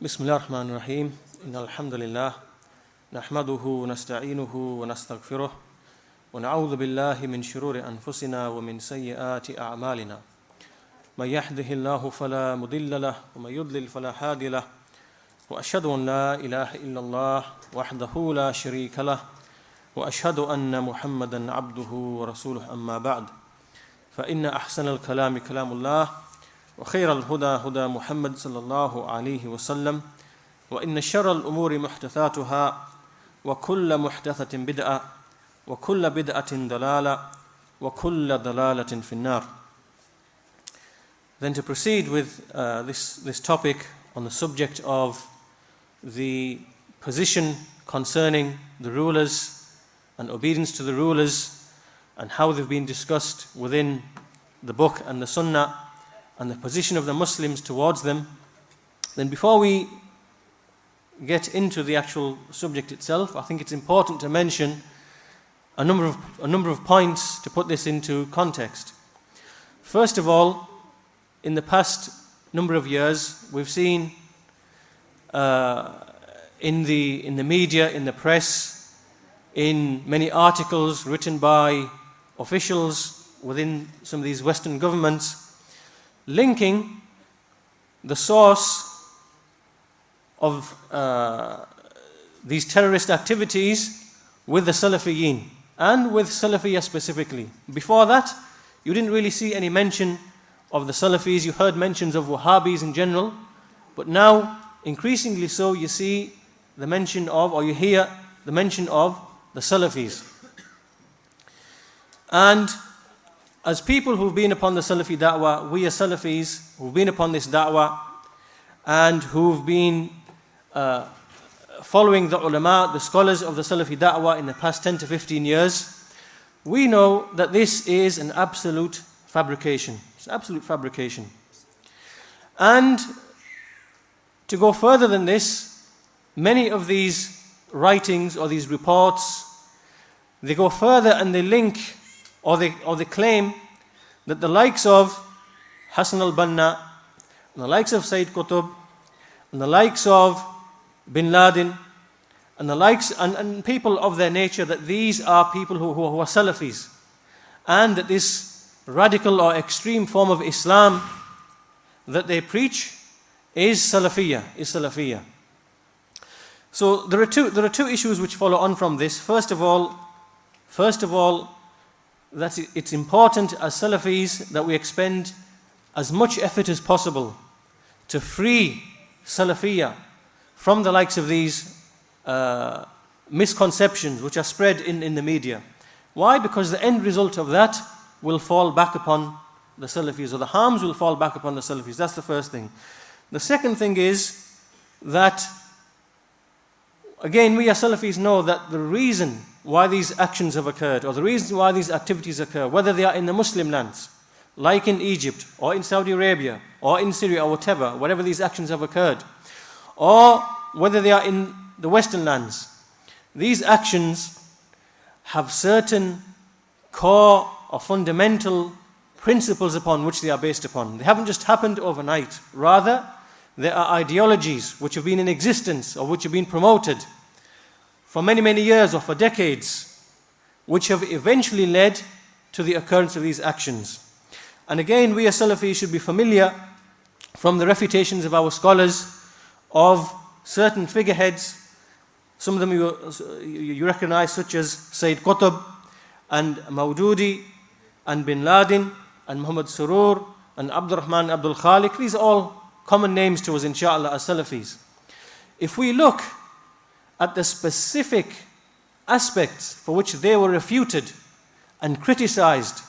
بسم الله الرحمن الرحيم إن الحمد لله نحمده ونستعينه ونستغفره ونعوذ بالله من شرور أنفسنا ومن سيئات أعمالنا من يهده الله فلا مضل له ومن يضلل فلا هادي له وأشهد أن لا إله إلا الله وحده لا شريك له وأشهد أن محمدا عبده ورسوله أما بعد فإن أحسن الكلام كلام الله وخير الهدى هدى محمد صلى الله عليه وسلم وإن شر الأمور محدثاتها وكل محدثة بدعة وكل بدعة ضلالة وكل ضلالة في النار. Then to proceed with this topic on the subject of the position concerning the rulers and obedience to the rulers and how they've been discussed within the book and the Sunnah and the position of the Muslims towards them, then before we get into the actual subject itself, I think it's important to mention a number of points to put this into context. First of all, in the past number of years, we've seen in the media, in the press, in many articles written by officials within some of these Western governments, linking the source of these terrorist activities with the Salafiyin and with Salafiyya specifically. Before that, you didn't really see any mention of the Salafis. You heard mentions of Wahhabis in general, but now increasingly so you see the mention of, or you hear the mention of the Salafis. And as people who've been upon the Salafi da'wah, we as Salafis who've been upon this da'wah and who've been following the ulama, the scholars of the Salafi da'wah in the past 10 to 15 years, we know that this is an absolute fabrication. It's absolute fabrication. And to go further than this, many of these writings or these reports, they go further and they link or they claim that the likes of Hassan al-Banna, and the likes of Sayyid Qutb, and the likes of Bin Laden, and the likes and people of their nature, that these are people who are Salafis, and that this radical or extreme form of Islam that they preach is Salafiyya. So there are two issues which follow on from this. First of all, that it's important as Salafis that we expend as much effort as possible to free Salafiyya from the likes of these misconceptions which are spread in the media. Why? Because the end result of that will fall back upon the Salafis, or the harms will fall back upon the Salafis. That's the first thing. The second thing is that, again, we as Salafis know that the reason why these actions have occurred, or the reason why these activities occur, whether they are in the Muslim lands, like in Egypt, or in Saudi Arabia, or in Syria, or whatever these actions have occurred, or whether they are in the Western lands, these actions have certain core or fundamental principles upon which they are based upon. They haven't just happened overnight. Rather, there are ideologies which have been in existence or which have been promoted for many, many years or for decades, which have eventually led to the occurrence of these actions. And again, we as Salafis should be familiar from the refutations of our scholars of certain figureheads. Some of them you recognize, such as Sayyid Qutb and Maududi and Bin Laden and Muhammad Surur and Abdurrahman Abdul Khaliq. These are all common names to us, inshallah, as Salafis. If we look at the specific aspects for which they were refuted and criticized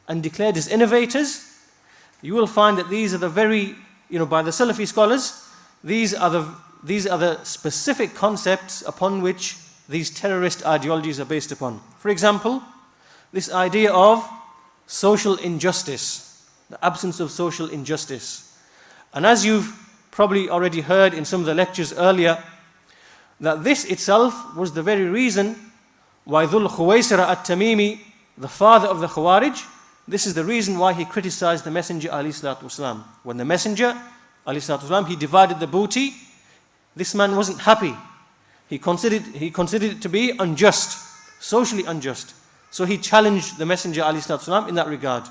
and declared as innovators, you will find that these are the very, by the Salafi scholars, these are the specific concepts upon which these terrorist ideologies are based upon. For example, this idea of social injustice, the absence of social injustice. And as you've probably already heard in some of the lectures earlier, that this itself was the very reason why Dhul Khuwaisira at-Tamimi, the father of the Khawarij, this is the reason why he criticized the Messenger alayhi salatu wasalam. When the Messenger alayhi salatu wasalam, he divided the booty this man wasn't happy. He considered it to be unjust, socially unjust. So he challenged the Messenger ﷺ in that regard.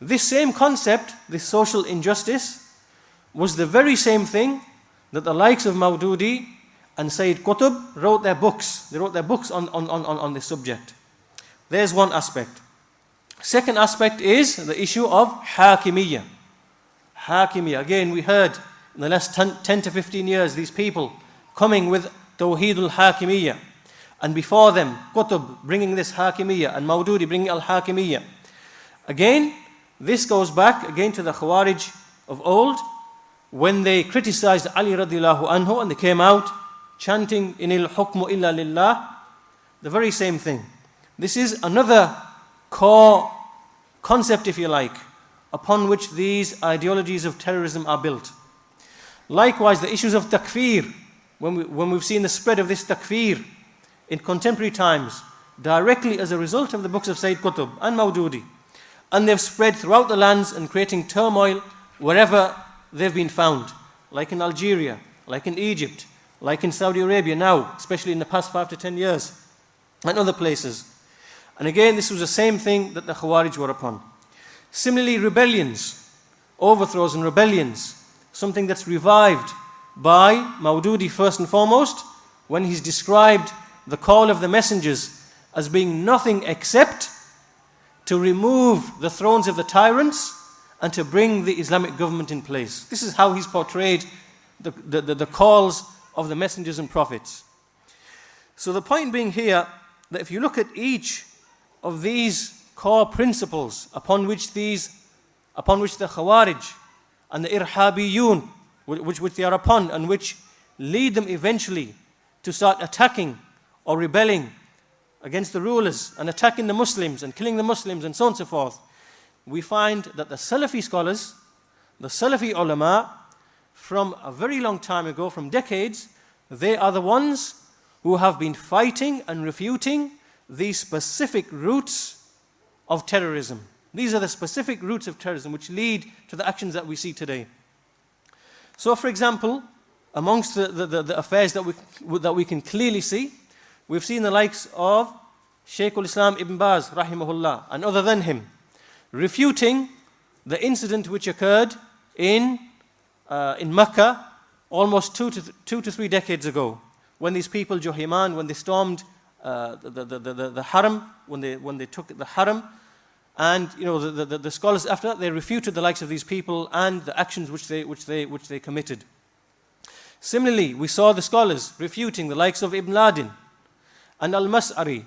This same concept, this social injustice, was the very same thing that the likes of Maududi and Sayyid Qutb wrote their books. They wrote their books on this subject. There's one aspect. Second aspect is the issue of Hakimiyyah. Hakimiyyah. Again, we heard in the last 10 to 15 years, these people coming with Tawheedul Hakimiyyah. And before them, Qutb bringing this Hakimiyyah and Maududi bringing Al-Hakimiyyah. Again, this goes back again to the Khawarij of old, when they criticized Ali radiallahu anhu and they came out chanting, Inil hukmu illa lillah, the very same thing. This is another core concept, if you like, upon which these ideologies of terrorism are built. Likewise, the issues of takfir, when we've seen the spread of this takfir in contemporary times, directly as a result of the books of Sayyid Qutb and Maududi, and they've spread throughout the lands and creating turmoil wherever they've been found, like in Algeria, like in Egypt, like in Saudi Arabia now, especially in the past 5 to 10 years, and other places. And again, this was the same thing that the Khawarij were upon. Similarly, rebellions, overthrows and rebellions, something that's revived by Maududi first and foremost, when he's described the call of the messengers as being nothing except to remove the thrones of the tyrants and to bring the Islamic government in place. This is how he's portrayed the calls of the messengers and prophets. So the point being here, that if you look at each of these core principles upon which the Khawarij and the Irhabiyun, which they are upon, and which lead them eventually to start attacking or rebelling against the rulers and attacking the Muslims and killing the Muslims and so on and so forth, we find that the Salafi scholars, the Salafi ulama, from a very long time ago, from decades, they are the ones who have been fighting and refuting these specific roots of terrorism. These are the specific roots of terrorism which lead to the actions that we see today. So, for example, amongst the affairs that we can clearly see, we've seen the likes of Shaykh al-Islam Ibn Baz, rahimahullah, and other than him, refuting the incident which occurred in Mecca almost 2 to 3 decades ago, when these people, Juhayman, when they stormed the Haram, when they took the Haram, and the scholars after that, they refuted the likes of these people and the actions which they committed. Similarly, we saw the scholars refuting the likes of Ibn Ladin and Al-Mas'ari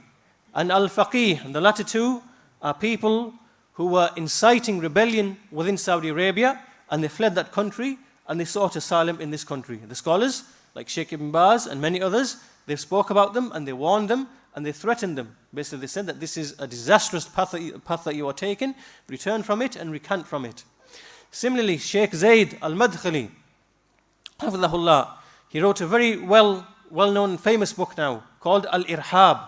and Al-Faqih, and the latter two are people who were inciting rebellion within Saudi Arabia, and they fled that country and they sought asylum in this country. The scholars, like Sheikh Ibn Baz and many others, they spoke about them and they warned them and they threatened them. Basically, they said that this is a disastrous path that you are taking, return from it and recant from it. Similarly, Sheikh Zayd al-Madkhali, hafidhahullah, he wrote a very well-known and famous book now called Al-Irhab,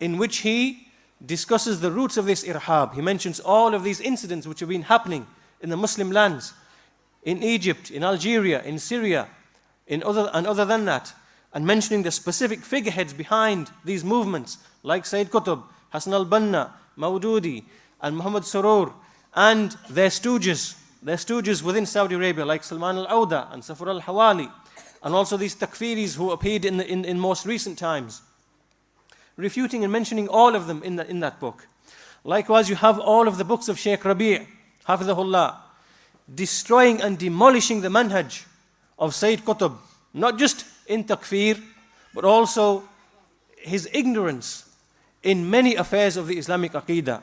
in which he discusses the roots of this irhab. He mentions all of these incidents which have been happening in the Muslim lands, in Egypt, in Algeria, in Syria, other than that, and mentioning the specific figureheads behind these movements, like Sayyid Qutb, Hassan al-Banna, Maududi, and Muhammad Surur, and their stooges within Saudi Arabia, like Salman al-Auda and Safar al-Hawali, and also these takfiris who appeared in most recent times, refuting and mentioning all of them in that book. Likewise, you have all of the books of Shaykh Rabi', hafidhahullah, destroying and demolishing the manhaj of Sayyid Qutb, not just in takfir, but also his ignorance in many affairs of the Islamic Aqidah.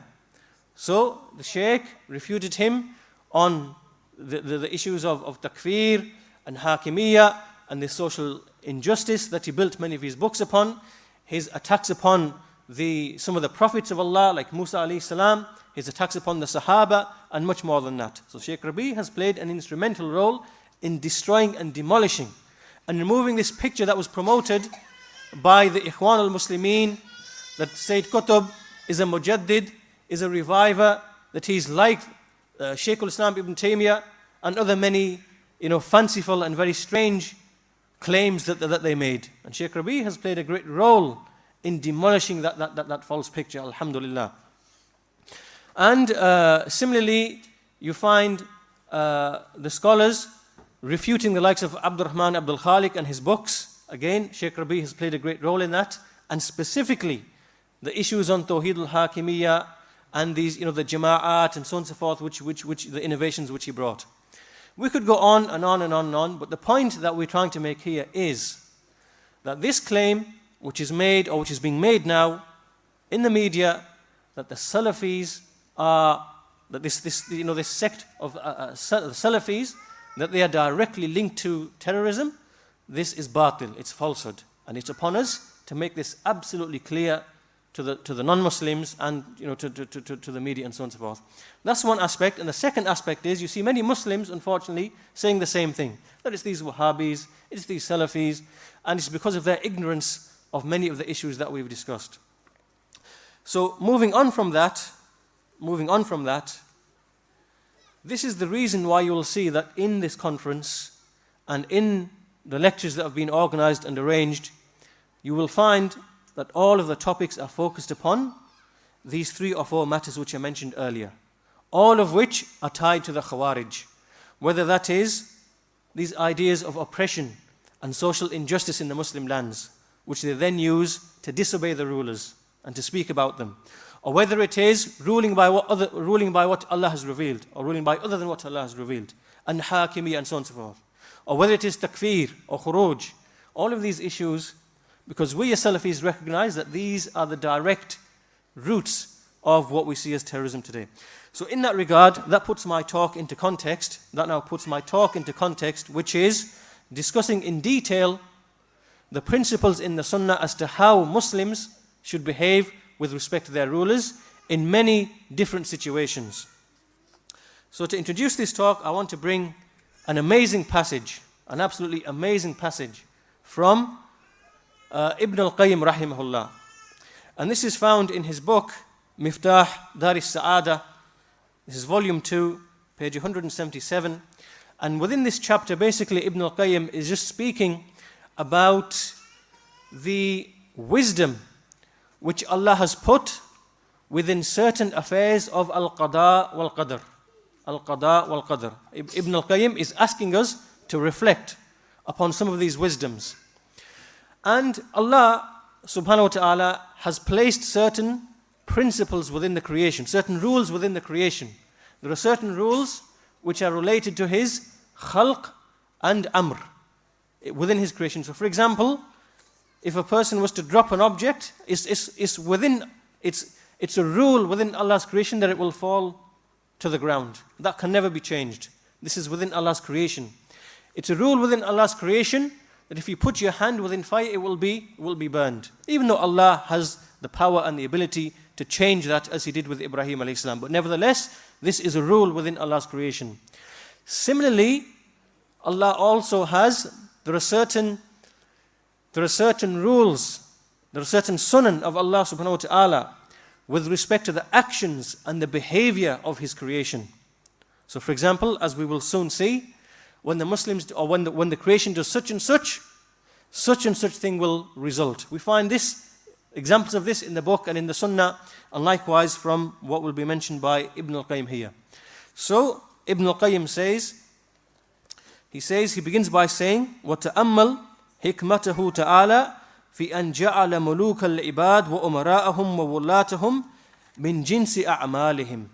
So the Shaykh refuted him on the issues of takfir and hakimiyyah and the social injustice that he built many of his books upon, his attacks upon some of the prophets of Allah like Musa alayhi salam, his attacks upon the Sahaba, and much more than that. So Shaykh Rabi has played an instrumental role in destroying and demolishing and removing this picture that was promoted by the Ikhwan al-Muslimin, that Sayyid Qutb is a mujaddid, is a reviver, that he's like Shaykh al-Islam Ibn Taymiyyah and other many fanciful and very strange claims that they made. And Sheikh Rabi has played a great role in demolishing that false picture, alhamdulillah. And similarly, you find the scholars refuting the likes of Abdurrahman Abdul Khaliq and his books. Again, Sheikh Rabi has played a great role in that. And specifically, the issues on Tawheed al-Hakimiyyah and these, the Jama'at and so on and so forth, which the innovations which he brought. We could go on and on and on and on, but the point that we're trying to make here is that this claim, which is made or which is being made now in the media, that the Salafis are, that this sect of the Salafis, that they are directly linked to terrorism, this is batil, it's falsehood. And it's upon us to make this absolutely clear to the non-Muslims and to the media and so on and so forth. That's one aspect. And the second aspect is you see many Muslims, unfortunately, saying the same thing. That it's these Wahhabis, it's these Salafis, and it's because of their ignorance of many of the issues that we've discussed. So moving on from that, this is the reason why you will see that in this conference and in the lectures that have been organized and arranged, you will find that all of the topics are focused upon these 3 or 4 matters which I mentioned earlier, all of which are tied to the Khawarij, whether that is these ideas of oppression and social injustice in the Muslim lands, which they then use to disobey the rulers and to speak about them, or whether it is ruling by what Allah has revealed, or ruling by other than what Allah has revealed, and Hakimi and so on and so forth, or whether it is takfir or khuruj, all of these issues, because we as Salafis recognize that these are the direct roots of what we see as terrorism today. So in that regard, that puts my talk into context. That now puts my talk into context, which is discussing in detail the principles in the Sunnah as to how Muslims should behave with respect to their rulers in many different situations. So to introduce this talk, I want to bring an amazing passage, an absolutely amazing passage from Ibn al-Qayyim rahimahullah. And this is found in his book, Miftah Dar al-Sa'ada. This is volume 2, page 177. And within this chapter, basically, Ibn al-Qayyim is just speaking about the wisdom which Allah has put within certain affairs of al-qada wal-qadr. Al-qada wal-qadr. Ibn al-Qayyim is asking us to reflect upon some of these wisdoms. And Allah subhanahu wa ta'ala has placed certain principles within the creation, certain rules within the creation. There are certain rules which are related to His khalq and amr within His creation. So for example, if a person was to drop an object, it's a rule within Allah's creation that it will fall to the ground. That can never be changed. This is within Allah's creation. It's a rule within Allah's creation that if you put your hand within fire, it will be burned. Even though Allah has the power and the ability to change that, as He did with Ibrahim alayhi salam. But nevertheless, this is a rule within Allah's creation. Similarly, Allah also has, there are certain rules, there are certain sunan of Allah subhanahu wa ta'ala with respect to the actions and the behavior of His creation. So for example, as we will soon see, when the Muslims, or when the creation does such and such thing will result. We find examples of this in the book and in the Sunnah, and likewise from what will be mentioned by Ibn al-Qayyim here. So Ibn al-Qayyim says, he begins by saying, وَتَأَمَّلْ حِكْمَتَهُ تَعَالَى فِي أَنْ جَعَلَ مُلُوكَ الْعِبَادِ وَأُمَرَاءَهُمْ وَوُلَّاتَهُمْ مِنْ جِنْسِ أَعْمَالِهِمْ.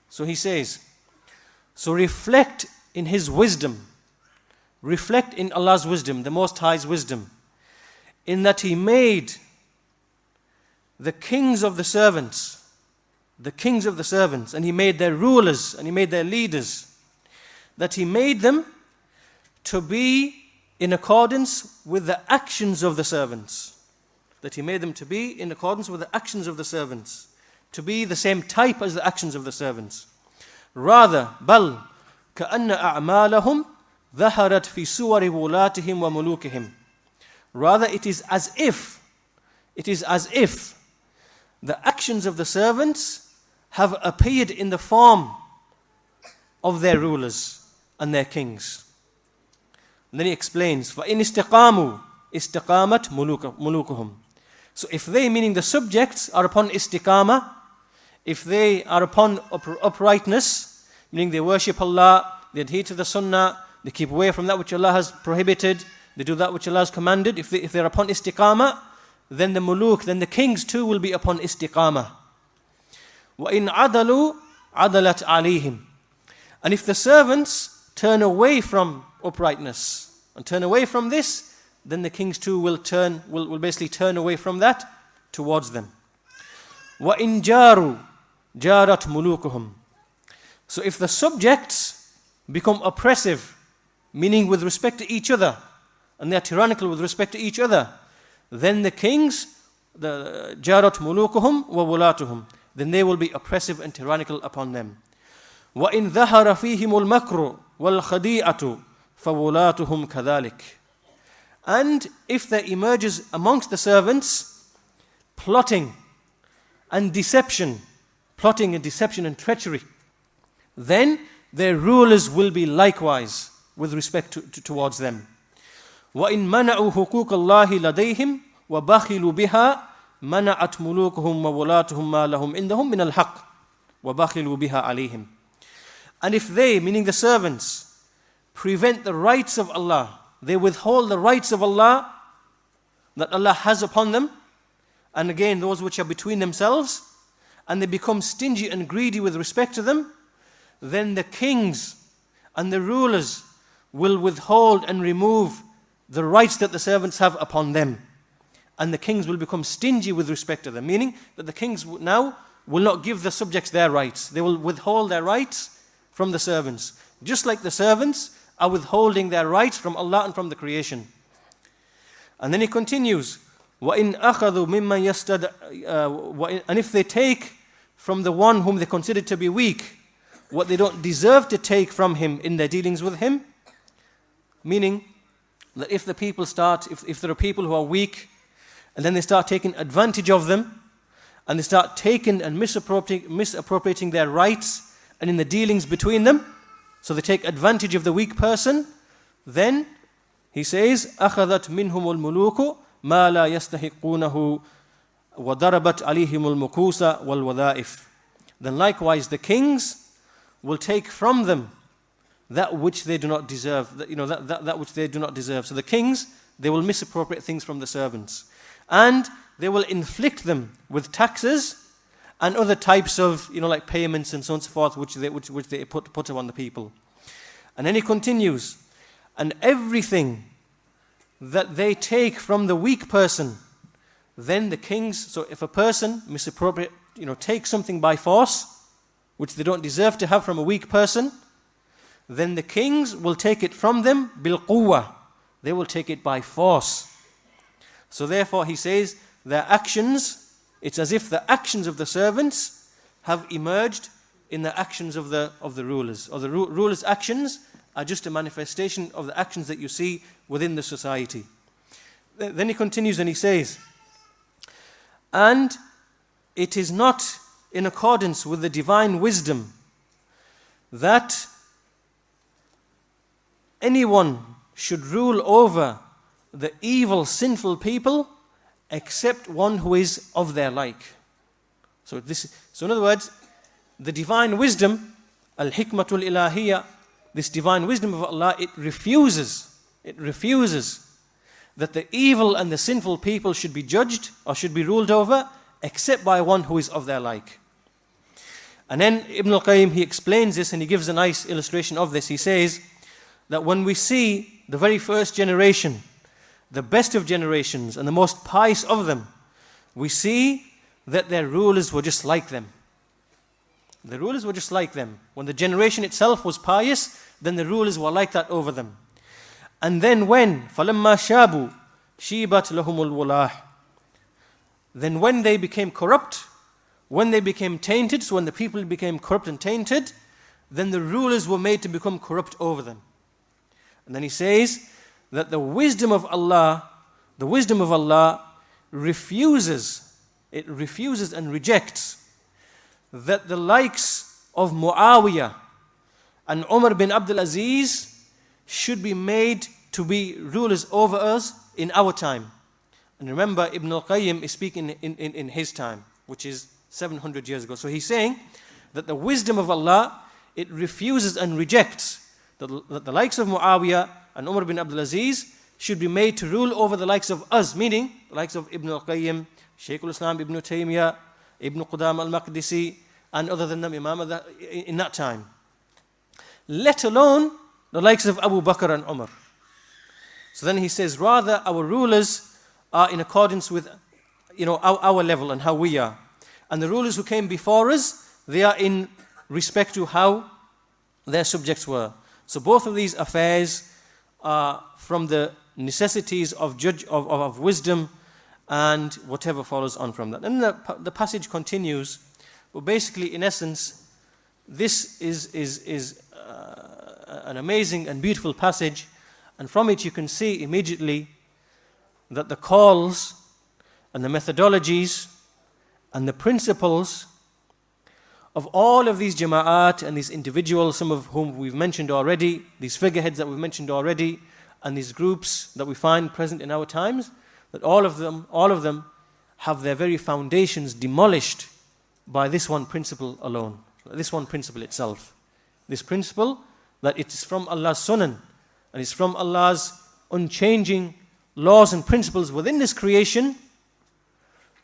So he says, so reflect in His wisdom, reflect in Allah's wisdom, the Most High's wisdom, in that He made the kings of the servants, and He made their rulers, and He made their leaders, that He made them to be in accordance with the actions of the servants. That He made them to be in accordance with the actions of the servants, to be the same type as the actions of the servants. Rather, بَلْ كَأَنَّ أَعْمَالَهُمْ ظَهَرَتْ فِي سُوَرِ وُلَاتِهِمْ وَمُلُوكِهِمْ. Rather, it is as if the actions of the servants have appeared in the form of their rulers and their kings. And then he explains, فَإِنْ اسْتِقَامُوا اسْتِقَامَتْ مُلُوكُهُمْ. So if they, meaning the subjects, are upon istiqamah, if they are upon uprightness, meaning they worship Allah, they adhere to the Sunnah, they keep away from that which Allah has prohibited, they do that which Allah has commanded, if they're upon istiqamah, then the muluk, then the kings too will be upon istiqamah. وَإِنْ عَدَلُوا عَدَلَتْ عَلَيْهِمْ. And if the servants turn away from uprightness and turn away from this, then the kings too will basically turn away from that towards them. وَإِنْ جَارُوا جَارَتْ مُلُوكُهُمْ. So if the subjects become oppressive, meaning with respect to each other, and they are tyrannical with respect to each other, then the kings, the جَارَتْ مُلُوكُهُمْ وَوُلَاتُهُمْ, then they will be oppressive and tyrannical upon them. وَإِنْ ظَهَرَ فِيهِمُ الْمَكْرُ وَالْخَدِيعَةُ فَوُلَاتُهُمْ كَذَلِكَ. And if there emerges amongst the servants plotting and deception and treachery, then their rulers will be likewise with respect towards them. وَإِنْ مَنَعُوا حُقُوقَ اللَّهِ لَدَيْهِمْ وَبَخِلُوا بِهَا مَنَعَتْ مُلُوكُهُمْ وَوُلَاتُهُمْ مَا لَهُمْ عِنْدَهُمْ مِنَ الْحَقِّ وَبَخِلُوا بِهَا عَلَيْهِمْ. And if they, meaning the servants, prevent the rights of Allah, they withhold the rights of Allah that Allah has upon them, and again those which are between themselves, and they become stingy and greedy with respect to them, then the kings and the rulers will withhold and remove the rights that the servants have upon them. And the kings will become stingy with respect to them, meaning that the kings now will not give the subjects their rights. They will withhold their rights from the servants, just like the servants are withholding their rights from Allah and from the creation. And then he continues, وَإِنْ أَخَذُوا مِمَّنْ يَسْتَدْ. And if they take from the one whom they consider to be weak what they don't deserve to take from him in their dealings with him, meaning that if the people if there are people who are weak, and then they start taking advantage of them, and they start taking and misappropriating their rights and in the dealings between them, so they take advantage of the weak person, then he says, أَخَذَتْ مِنْهُمُ الْمُلُوكُ مَا لَا يَسْتَحِقُّونَهُ وَضَرَبَتْ عَلَيْهِمُ الْمُكُوسَ وَالْوَظَائِفِ. Then likewise the kings will take from them that which they do not deserve, that which they do not deserve. So the kings, they will misappropriate things from the servants, and they will inflict them with taxes and other types of, like payments and so on and so forth, which they put upon the people. And then he continues, and everything that they take from the weak person, then the kings, so if a person misappropriate, takes something by force, which they don't deserve to have from a weak person, then the kings will take it from them bil quwwa. They will take it by force. So therefore he says, their actions, it's as if the actions of the servants have emerged in the actions of the rulers, or the rulers' actions are just a manifestation of the actions that you see within the society. Then he continues and he says, and it is not in accordance with the divine wisdom that anyone should rule over the evil, sinful people except one who is of their like. So in other words, the divine wisdom, al-hikmatul ilahiyya, this divine wisdom of Allah, it refuses that the evil and the sinful people should be judged or should be ruled over except by one who is of their like. And then Ibn al-Qayyim, he explains this and he gives a nice illustration of this. He says that when we see the very first generation, the best of generations and the most pious of them, we see that their rulers were just like them. The rulers were just like them. When the generation itself was pious, then the rulers were like that over them. And then when فَلَمَّا شَابُوا شِيبَتْ لَهُمُ الْوَلَاهِ. Then when they became corrupt, when they became tainted, so when the people became corrupt and tainted, then the rulers were made to become corrupt over them. And then he says that the wisdom of Allah refuses and rejects that the likes of Muawiyah and Umar bin Abdul Aziz should be made to be rulers over us in our time. And remember, Ibn al-Qayyim is speaking in his time, which is 700 years ago. So he's saying that the wisdom of Allah, it refuses and rejects that the likes of Muawiyah and Umar bin Abdul Aziz should be made to rule over the likes of us, meaning the likes of Ibn al-Qayyim, Shaykh al-Islam Ibn Taymiyyah, Ibn Qudam al-Maqdisi, and other than them, Imām in that time. Let alone the likes of Abu Bakr and Umar. So then he says, rather our rulers are in accordance with our level and how we are. And the rulers who came before us, they are in respect to how their subjects were. So both of these affairs are from the necessities of wisdom and whatever follows on from that. And the passage continues, but basically in essence, this is an amazing and beautiful passage, and from it you can see immediately that the calls and the methodologies and the principles of all of these jama'at and these individuals, some of whom we've mentioned already, these figureheads that we've mentioned already, and these groups that we find present in our times, that all of them have their very foundations demolished by this one principle alone, this one principle itself. This principle that it is from Allah's Sunnah and it's from Allah's unchanging laws and principles within this creation,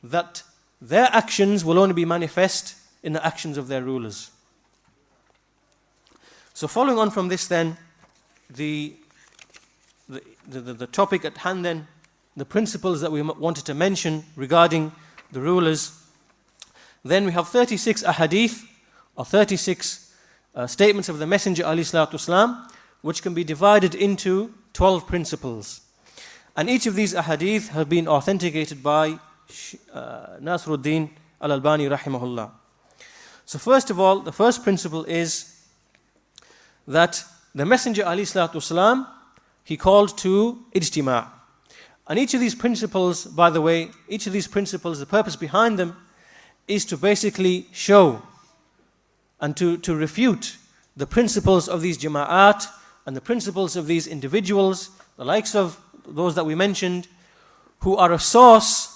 that their actions will only be manifest in the actions of their rulers. So following on from this then, the topic at hand then, the principles that we wanted to mention regarding the rulers, then we have 36 ahadith, or 36 statements of the Messenger ﷺ, which can be divided into 12 principles. And each of these ahadith have been authenticated by Nasruddin al-Albani rahimahullah. So first of all, the first principle is that the Messenger ﷺ, he called to ijtima'. And each of these principles, by the way, the purpose behind them is to basically show and to refute the principles of these jama'at and the principles of these individuals, the likes of those that we mentioned, who are a source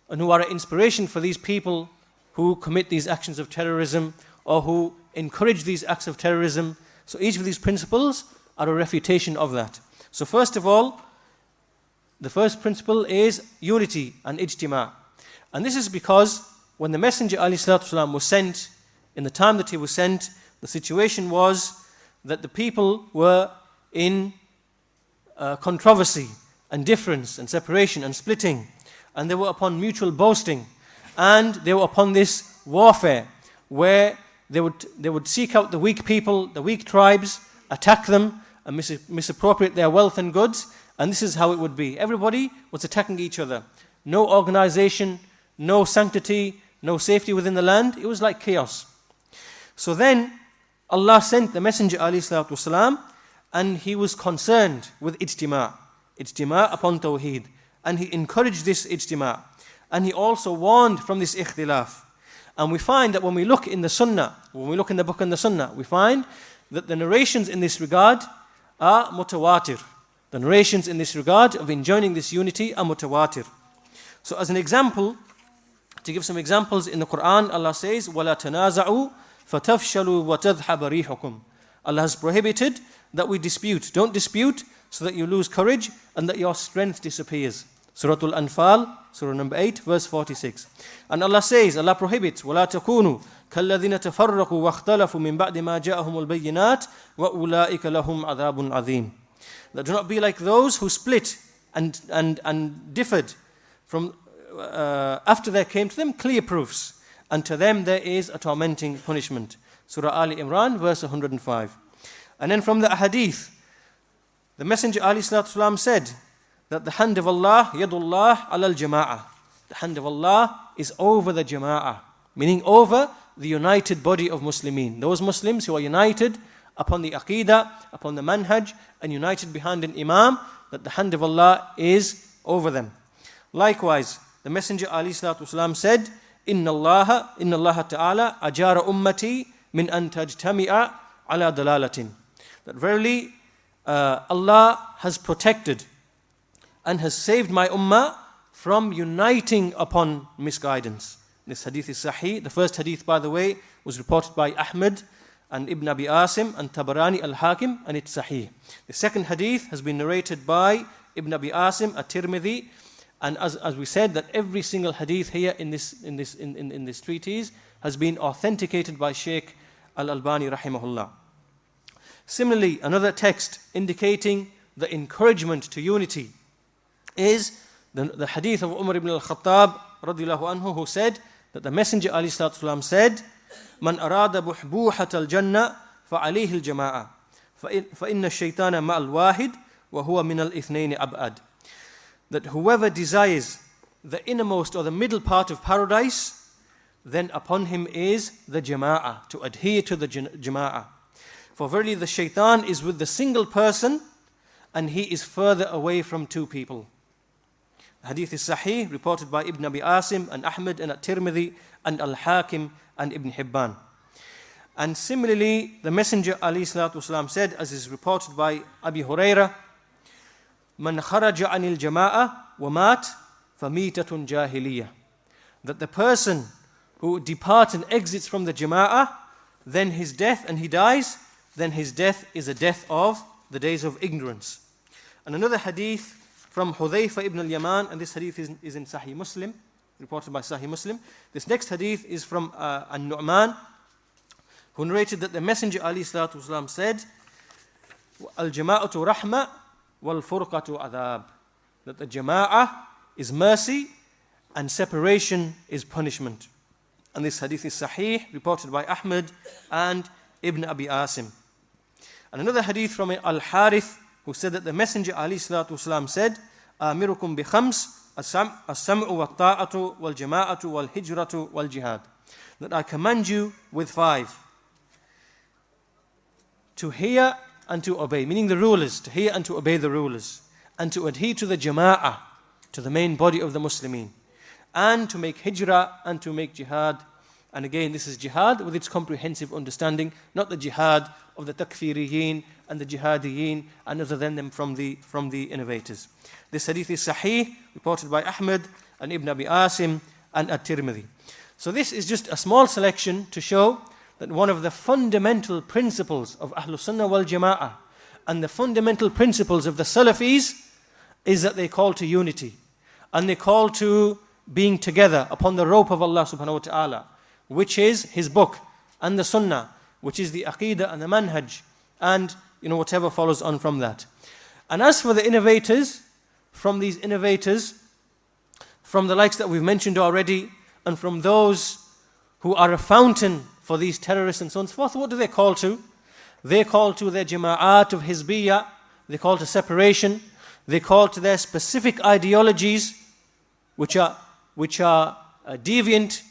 and who are an inspiration for these people who commit these actions of terrorism or who encourage these acts of terrorism. So each of these principles are a refutation of that. So first of all, the first principle is unity and ijtima'. And this is because when the Messenger ﷺ was sent, in the time that he was sent, the situation was that the people were in controversy and difference and separation and splitting, and they were upon mutual boasting, and they were upon this warfare where they would seek out the weak people, the weak tribes, attack them and misappropriate their wealth and goods. And this is how it would be. Everybody was attacking each other. No organization, no sanctity, no safety within the land. It was like chaos. So then Allah sent the Messenger ﷺ, and he was concerned with ijtima' upon tawheed, and he encouraged this ijtima', and he also warned from this ikhtilaf. And we find that when we look in the Sunnah, when we look in the book and the Sunnah, we find that the narrations in this regard are mutawatir. The narrations in this regard of enjoining this unity are mutawatir. So as an example, to give some examples, in the Qur'an, Allah says, وَلَا تَنَازَعُوا فَتَفْشَلُوا وَتَذْهَبَ رِيحُكُمْ. Allah has prohibited that we dispute. Don't dispute so that you lose courage and that your strength disappears. Surah Al-Anfal, Surah number 8, verse 46. And Allah says, Allah prohibits, وَلَا تَكُونُوا كَالَّذِينَ تَفَرَّقُوا وَاخْتَلَفُوا مِنْ بَعْدِ مَا جَاءَهُمُ الْبَيِّنَاتِ وَأُولَٰئِكَ لَهُمْ عَذَابٌ عَظِيمٌ. That do not be like those who split and differed from after there came to them clear proofs, and to them there is a tormenting punishment. Surah Ali Imran, verse 105. And then from the ahadith, the Messenger ﷺ said that the hand of Allah, yadullah alal jama'ah, the hand of Allah is over the jama'ah, meaning over the united body of Muslimin. Those Muslims who are united upon the aqidah, upon the manhaj, and united behind an Imām, that the hand of Allah is over them. Likewise, the Messenger ﷺ said, Inna Allah ta'ala ajara ummati min an tajtami'a ala dalalatin. That verily Allah has protected and has saved my ummah from uniting upon misguidance. This hadith is sahih. The first hadith, by the way, was reported by Ahmad and Ibn Abi Asim and Tabarani al-Hakim, and it's sahih. The second hadith has been narrated by Ibn Abi Asim at-Tirmidhi, and as we said, that every single hadith here in this treatise has been authenticated by Sheikh Al-Albani rahimahullah. Similarly, another text indicating the encouragement to unity is the hadith of Umar ibn al-Khattab radiyallahu anhu, who said that the Messenger alayhi salatu wasalam said, "Man arada buhbuhat al-jannah fa'alayhi al-jama'a fa inna ash-shaytana ma'al wahid wa huwa min al-ithnayn ab'ad." That whoever desires the innermost or the middle part of paradise, then upon him is the jama'ah, to adhere to the jama'ah. For verily the shaitan is with the single person, and he is further away from two people. The hadith is sahih, reported by Ibn Abi Asim and Ahmad and at-Tirmidhi and Al-Hakim and Ibn Hibban. And similarly, the Messenger alayhi salatu wasalam said, as is reported by Abu Hurraira, "Man kharaja anil jama'a wa mat famitatun jahiliyah." That the person who departs and exits from the jama'ah, then his death, and he dies, then his death is a death of the days of ignorance. And another hadith from Hudhayfa ibn al-Yaman, and this hadith is in Sahih Muslim, reported by Sahih Muslim. This next hadith is from An-Nu'man, who narrated that the Messenger alayhi salatu wasalam said, "Al-jama'atu rahma wal-furqatu adhab." That the jama'ah is mercy and separation is punishment. And this hadith is sahih, reported by Ahmad and Ibn Abi Asim. And another hadith from Al-Harith, who said that the Messenger alayhi salatu wasalam said, "Amirukum bi khams, as-sam'u wa-ta'atu wal-jama'atu wal-hijratu wal-jihad." That I command you with 5. To hear and to obey, meaning the rulers, to hear and to obey the rulers, and to adhere to the jama'ah, to the main body of the Muslimin, and to make hijrah and to make jihad. And again, this is jihad with its comprehensive understanding, not the jihad of the takfiriyin and the jihadiyin and other than them from the innovators. This hadith is sahih, reported by Ahmad and Ibn Abi Asim and at-Tirmidhi. So this is just a small selection to show that one of the fundamental principles of Ahlus Sunnah wal Jama'ah and the fundamental principles of the Salafis is that they call to unity, and they call to being together upon the rope of Allah subhanahu wa ta'ala, which is His book and the Sunnah, which is the Aqidah and the Manhaj, and whatever follows on from that. And as for the innovators, from these innovators, from the likes that we've mentioned already, and from those who are a fountain for these terrorists and so on and so forth, what do they call to? They call to their jama'at of hizbiyah, they call to separation, they call to their specific ideologies, which are deviant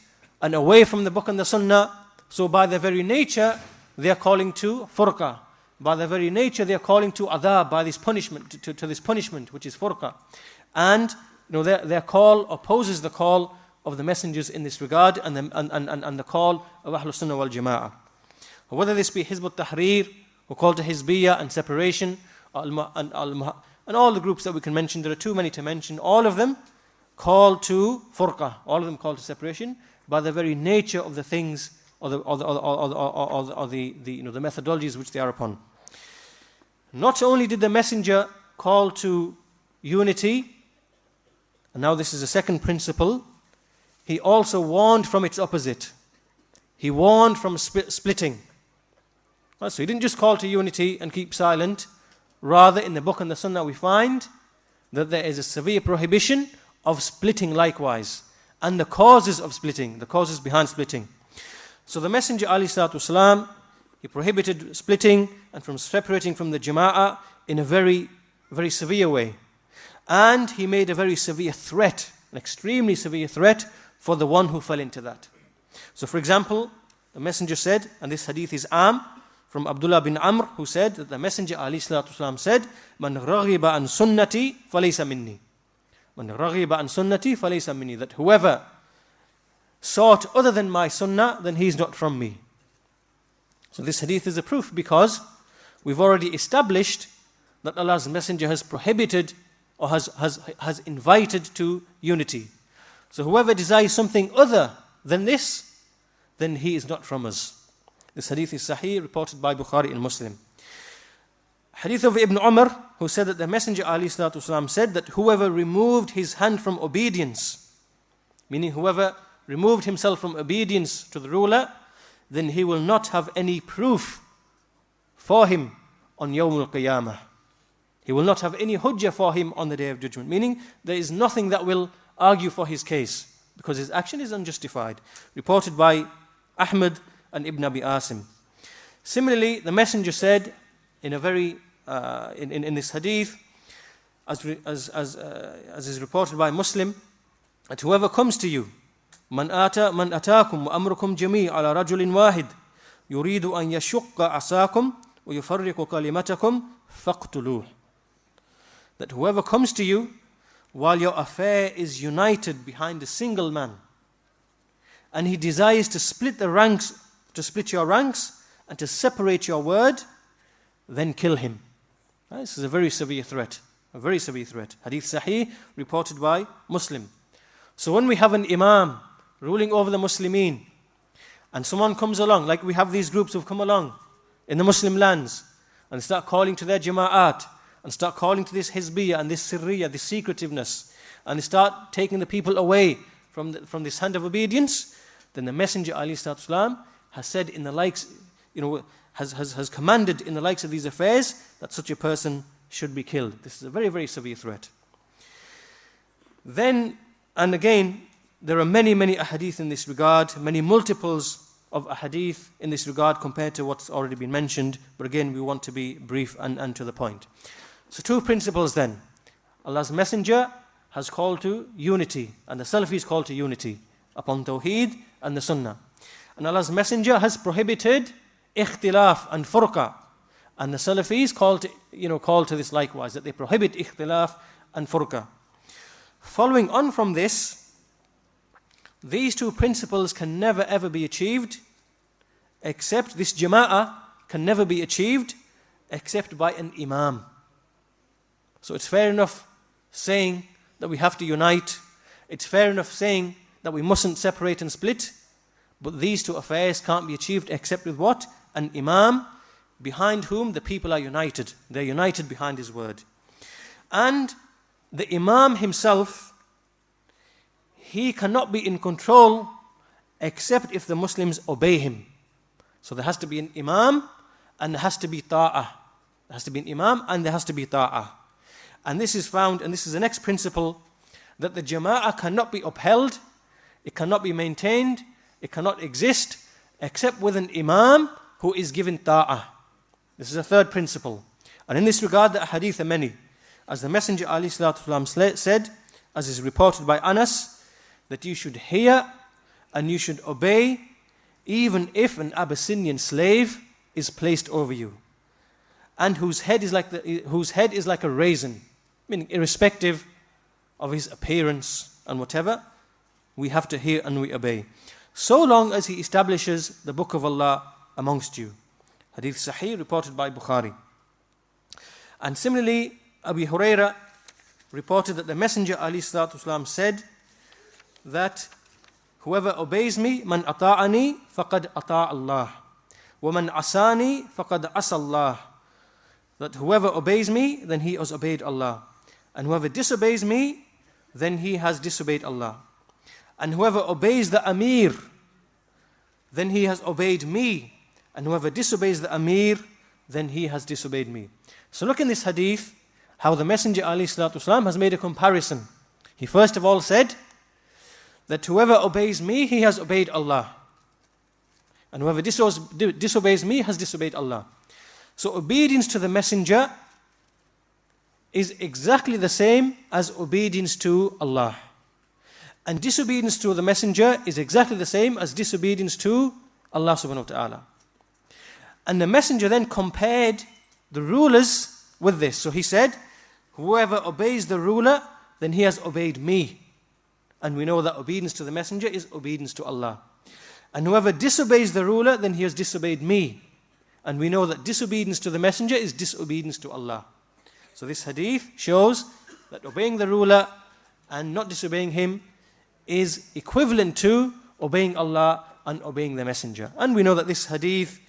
and away from the book and the Sunnah. So by their very nature, they are calling to furqa. By their very nature, they are calling to adhab, by this punishment, to this punishment, which is furqa. And their call opposes the call of the messengers in this regard, and the call of Ahlus Sunnah wal Jama'ah. Whether this be Hizb ut-Tahrir, who call to Hizbiyah and separation, and all the groups that we can mention, there are too many to mention, all of them call to furqa, all of them call to separation, by the very nature of the things or the methodologies which they are upon. Not only did the Messenger call to unity, and now this is a second principle, he also warned from its opposite. He warned from splitting. So he didn't just call to unity and keep silent. Rather, in the book and the Sunnah we find that there is a severe prohibition of splitting likewise, and the causes of splitting, the causes behind splitting. So the Messenger ﷺ, he prohibited splitting and from separating from the jama'ah in a very, very severe way. And he made a very severe threat, an extremely severe threat for the one who fell into that. So for example, the Messenger said, and this hadith is from Abdullah bin Amr, who said that the Messenger ﷺ said, "Man raghiba an sunnati falaysa minni." Man raghiba an sunnati falaysa minni. That whoever sought other than my sunnah, then he is not from me. So this hadith is a proof, because we've already established that Allah's Messenger has prohibited or has invited to unity. So whoever desires something other than this, then he is not from us. This hadith is sahih, reported by Bukhari and Muslim. Hadith of Ibn Umar, who said that the Messenger ﷺ said that whoever removed his hand from obedience, meaning whoever removed himself from obedience to the ruler, then he will not have any proof for him on Yawm al-Qiyamah. He will not have any hujjah for him on the Day of Judgment, meaning there is nothing that will argue for his case because his action is unjustified. Reported by Ahmad and Ibn Abi Asim. Similarly, the Messenger said in a very in this hadith, as is reported by Muslim, that whoever comes to you, man ataakum wa amrukum jami' ala rajulin wahid yuridu an yashukka asakum wa yufarriqu kalimatakum faqtuluh. That whoever comes to you while your affair is united behind a single man, and he desires to split the ranks, to split your ranks and to separate your word, then kill him. This is a very severe threat. A very severe threat. Hadith Sahih, reported by Muslim. So when we have an Imam ruling over the Muslimin, and someone comes along, like we have these groups who've come along in the Muslim lands, and start calling to their Jama'at, and start calling to this Hizbiyah and this Sirriyah, this secretiveness, and they start taking the people away from this hand of obedience, then the Messenger ﷺ has said in the likes, has commanded in the likes of these affairs that such a person should be killed. This is a very, very severe threat. Then, and again, there are many, many ahadith in this regard, many multiples of ahadith in this regard compared to what's already been mentioned. But again, we want to be brief and to the point. So two principles then. Allah's Messenger has called to unity, and the Salafis called to unity upon Tawheed and the Sunnah. And Allah's Messenger has prohibited ikhtilaf and furqa. And the Salafis call to this likewise, that they prohibit ikhtilaf and furqa. Following on from this, these two principles can never ever be achieved, except this jama'ah can never be achieved except by an Imam. So it's fair enough saying that we have to unite. It's fair enough saying that we mustn't separate and split. But these two affairs can't be achieved except with what? An Imam behind whom the people are united. They're united behind his word. And the Imam himself, he cannot be in control except if the Muslims obey him. So there has to be an Imam and there has to be ta'ah. There has to be an Imam and there has to be ta'ah. And this is found, and this is the next principle, that the Jama'ah cannot be upheld, it cannot be maintained, it cannot exist except with an Imam who is given ta'ah. This is a third principle. And in this regard, the hadith are many. As the Messenger ﷺ said, as is reported by Anas, that you should hear and you should obey even if an Abyssinian slave is placed over you, and whose head is like a raisin, meaning irrespective of his appearance and whatever, we have to hear and we obey, so long as he establishes the book of Allah amongst you. Hadith Sahih, reported by Bukhari. And similarly, Abu Hurraira reported that the Messenger ﷺ said that whoever obeys me, man ata'ani faqad ata' Allah, wa man asani faqad asa Allah. That whoever obeys me, then he has obeyed Allah. And whoever disobeys me, then he has disobeyed Allah. And whoever obeys the Amir, then he has obeyed me. And whoever disobeys the Amir, then he has disobeyed me. So look in this hadith, how the Messenger ﷺ has made a comparison. He first of all said that whoever obeys me, he has obeyed Allah. And whoever disobeys me has disobeyed Allah. So obedience to the Messenger is exactly the same as obedience to Allah. And disobedience to the Messenger is exactly the same as disobedience to Allah subhanahu wa ta'ala. And the Messenger then compared the rulers with this. So he said, whoever obeys the ruler, then he has obeyed me. And we know that obedience to the Messenger is obedience to Allah. And whoever disobeys the ruler, then he has disobeyed me. And we know that disobedience to the Messenger is disobedience to Allah. So this hadith shows that obeying the ruler and not disobeying him is equivalent to obeying Allah and obeying the messenger. And we know that this hadith,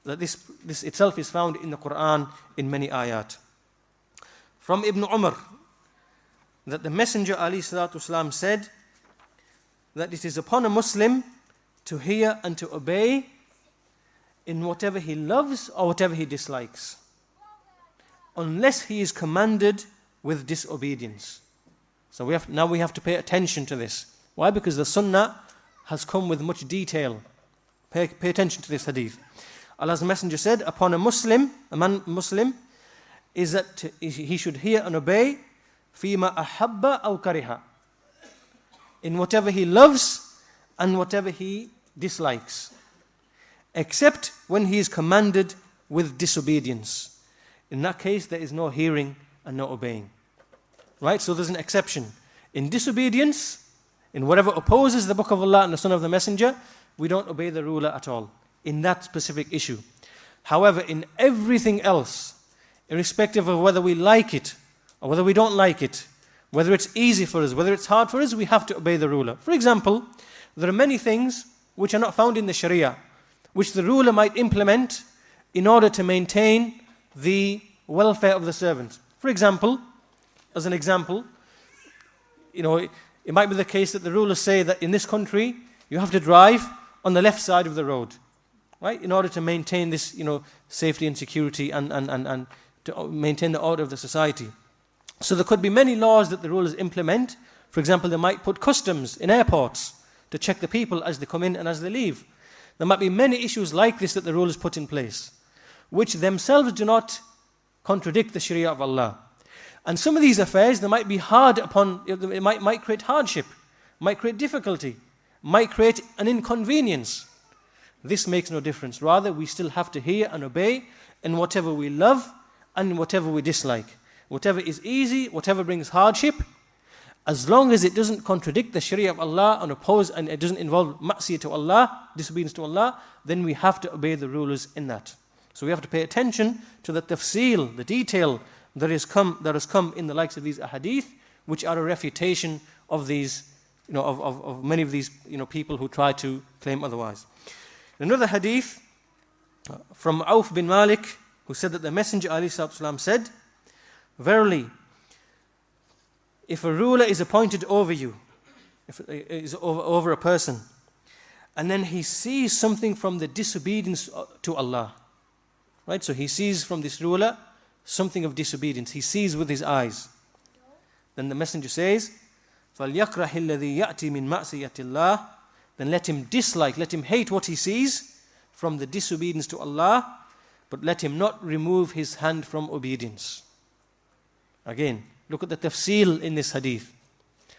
that this itself is found in the Qur'an in many ayat. From Ibn Umar, that the Messenger ﷺ said that it is upon a Muslim to hear and to obey in whatever he loves or whatever he dislikes, unless he is commanded with disobedience. So now we have to pay attention to this. Why? Because the Sunnah has come with much detail. Pay attention to this hadith. Allah's Messenger said, upon a Muslim, is that he should hear and obey فِيمَا أَحَبَّ أَوْ كَرِهَ, in whatever he loves and whatever he dislikes, except when he is commanded with disobedience. In that case, there is no hearing and no obeying. Right? So there's an exception. In disobedience, in whatever opposes the Book of Allah and the Sunnah of the Messenger, we don't obey the ruler at all, in that specific issue. However, in everything else, irrespective of whether we like it or whether we don't like it, whether it's easy for us, whether it's hard for us, we have to obey the ruler. For example, there are many things which are not found in the Sharia, which the ruler might implement in order to maintain the welfare of the servant. For example, as an example, it might be the case that the rulers say that in this country, you have to drive on the left side of the road, right? In order to maintain this, safety and security and to maintain the order of the society. So there could be many laws that the rulers implement. For example, they might put customs in airports to check the people as they come in and as they leave. There might be many issues like this that the rulers put in place, which themselves do not contradict the Sharia of Allah. And some of these affairs, they might be hard upon, it might create hardship, might create difficulty, might create an inconvenience. This makes no difference. Rather, we still have to hear and obey in whatever we love and whatever we dislike. Whatever is easy, whatever brings hardship, as long as it doesn't contradict the Sharia of Allah and oppose, and it doesn't involve ma'siyah to Allah, disobedience to Allah, then we have to obey the rulers in that. So we have to pay attention to the tafsil, the detail that has come in the likes of these ahadith, which are a refutation of these, of many of these, people who try to claim otherwise. Another hadith from Auf bin Malik, who said that the Messenger ﷺ said, verily, if a ruler is appointed over you, if it is over a person, and then he sees something from the disobedience to Allah, right? So he sees from this ruler something of disobedience. He sees with his eyes. Then the Messenger says, فَلْيَكْرَهِ الَّذِي يَأْتِي مِنْ مَعْصِيَةِ اللَّهِ, then let him dislike, let him hate what he sees from the disobedience to Allah, but let him not remove his hand from obedience. Again, look at the tafsil in this hadith.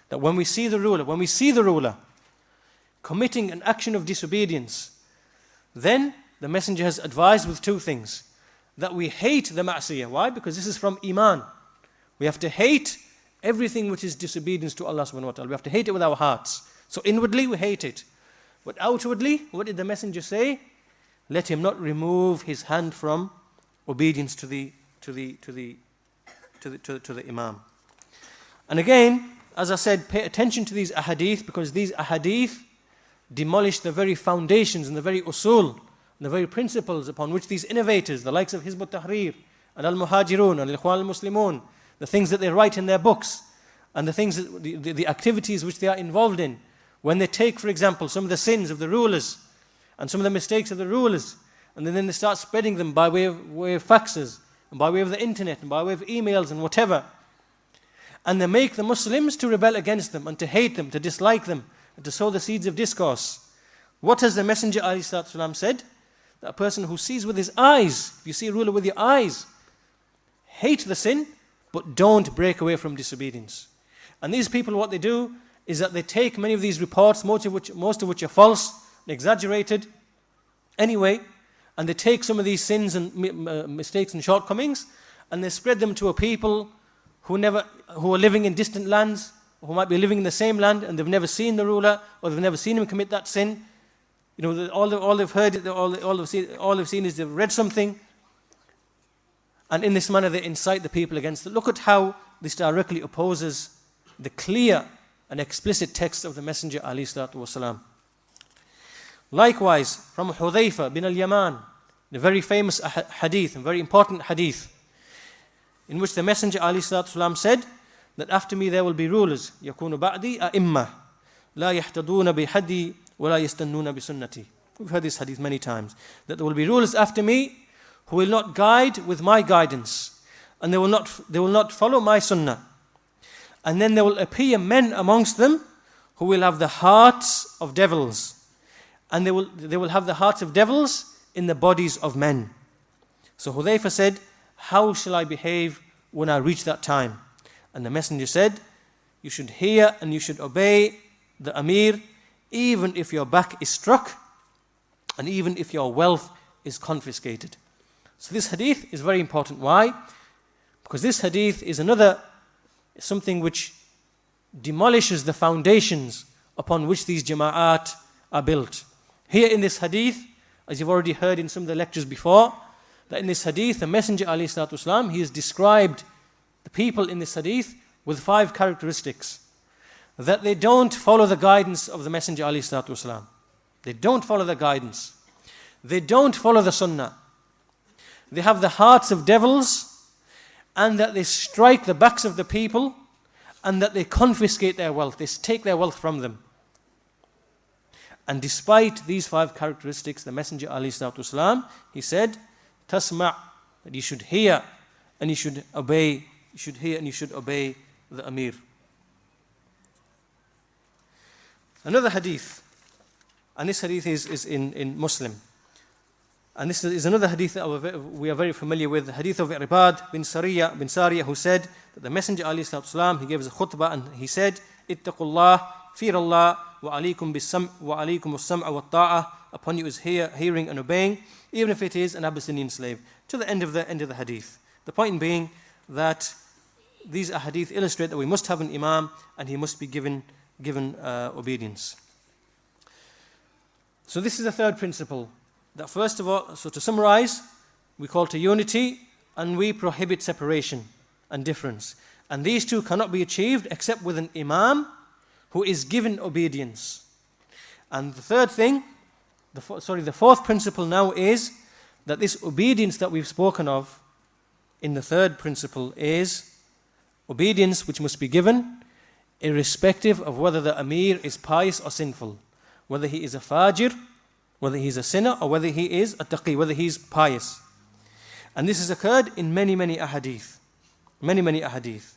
That when we see the ruler committing an action of disobedience, then the Messenger has advised with two things. That we hate the ma'siyah. Why? Because this is from Iman. We have to hate everything which is disobedience to Allah subhanahu wa ta'ala. We have to hate it with our hearts. So inwardly we hate it. But outwardly, what did the Messenger say? Let him not remove his hand from obedience to the Imam. And again, as I said, pay attention to these ahadith, because these ahadith demolish the very foundations and the very usul, the very principles upon which these innovators, the likes of Hizb ut-Tahrir and Al-Muhajirun and Al-Ikhwan al-Muslimun, the things that they write in their books and the things, the activities which they are involved in, when they take, for example, some of the sins of the rulers and some of the mistakes of the rulers, and then they start spreading them by way of faxes, and by way of the internet, and by way of emails and whatever. And they make the Muslims to rebel against them, and to hate them, to dislike them, and to sow the seeds of discourse. What has the Messenger ﷺ said? That a person who sees with his eyes, if you see a ruler with your eyes, hate the sin, but don't break away from disobedience. And these people, what they do, is that they take many of these reports, most of which are false and exaggerated anyway, and they take some of these sins and mistakes and shortcomings, and they spread them to a people who are living in distant lands, who might be living in the same land, and they've never seen the ruler, or they've never seen him commit that sin. All they've heard, all they've seen is they've read something, And in this manner they incite the people against it. Look at how this directly opposes the clear and explicit text of the Messenger ﷺ. Likewise, from Hudhayfa bin al-Yaman, the very famous hadith, a very important hadith, in which the Messenger ﷺ said that after me there will be rulers, يَكُونُ بَعْدِي أَئِمَّةً لَا يَحْتَدُونَ بِحَدِّي وَلَا يَسْتَنُّونَ بِسُنَّتِي. We've heard this hadith many times, that there will be rulers after me who will not guide with my guidance, and they will not follow my sunnah. And then there will appear men amongst them who will have the hearts of devils, and they will have the hearts of devils in the bodies of men. So Hudhayfa said, how shall I behave when I reach that time? And the Messenger said, you should hear and you should obey the Amir, even if your back is struck and even if your wealth is confiscated. So this hadith is very important. Why? Because this hadith is something which demolishes the foundations upon which these jama'at are built. Here in this hadith, as you've already heard in some of the lectures before, that in this hadith, the Messenger ﷺ, he has described the people in this hadith with 5 characteristics. That they don't follow the guidance of the Messenger ﷺ. They don't follow the guidance. They don't follow the sunnah. They have the hearts of devils, and that they strike the backs of the people, and that they confiscate their wealth. They take their wealth from them. And despite these 5 characteristics, the Messenger ﷺ, he said, Tasma', that you should hear and you should obey. You should hear and you should obey the Amir. Another hadith, and this hadith is in Muslim. And this is another hadith that we are very familiar with, the hadith of Irbad bin Sariya, who said that the Messenger ﷺ, he gave us a khutbah and he said, Ittaqullah, fear Allah, wa alaykum as-sam'a wa ta'ah, upon you is hearing and obeying, even if it is an Abyssinian slave, to the end of the hadith. The point being that these hadith illustrate that we must have an Imam and he must be given obedience. So this is the third principle. That first of all, so to summarize, we call to unity and we prohibit separation and difference. And these two cannot be achieved except with an Imam who is given obedience. And the third thing, the fourth principle now is that this obedience that we've spoken of in the third principle is obedience which must be given irrespective of whether the Amir is pious or sinful, whether he is a fajir, whether he is a sinner, or whether he is a taqi, whether he is pious. And this has occurred in many ahadith. Many ahadith.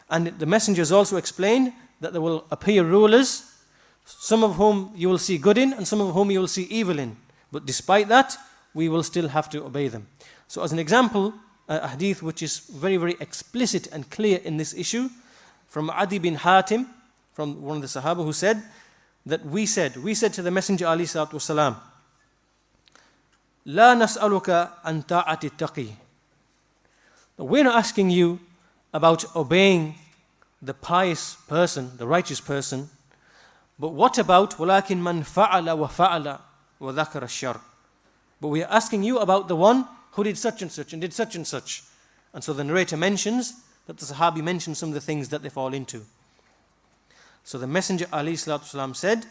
And the messengers also explained that there will appear rulers, some of whom you will see good in and some of whom you will see evil in. But despite that, we will still have to obey them. So as an example, a hadith which is very explicit and clear in this issue, from Adi bin Hatim, from one of the Sahaba, who said that we said to the Messenger ﷺ, La nas'aluka an ta'ati taqi. We're not asking you about obeying the pious person, the righteous person, but what about walakin man fa'ala wa fa'ala wa dhakara ash-shar? But we are asking you about the one who did such and such and did such and such. And so the narrator mentions that the Sahabi mentioned some of the things that they fall into. So the Messenger ﷺ said,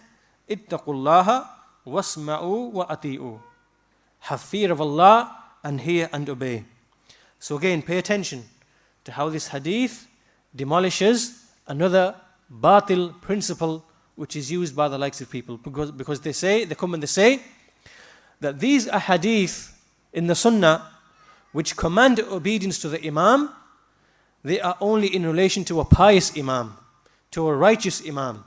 Ittaqullaha wasma'u wa ati'u. Have fear of Allah and hear and obey. So again, pay attention to how this hadith demolishes another batil principle which is used by the likes of people. Because they come and they say that these are hadith in the Sunnah which command obedience to the Imam, they are only in relation to a pious Imam, to a righteous Imam.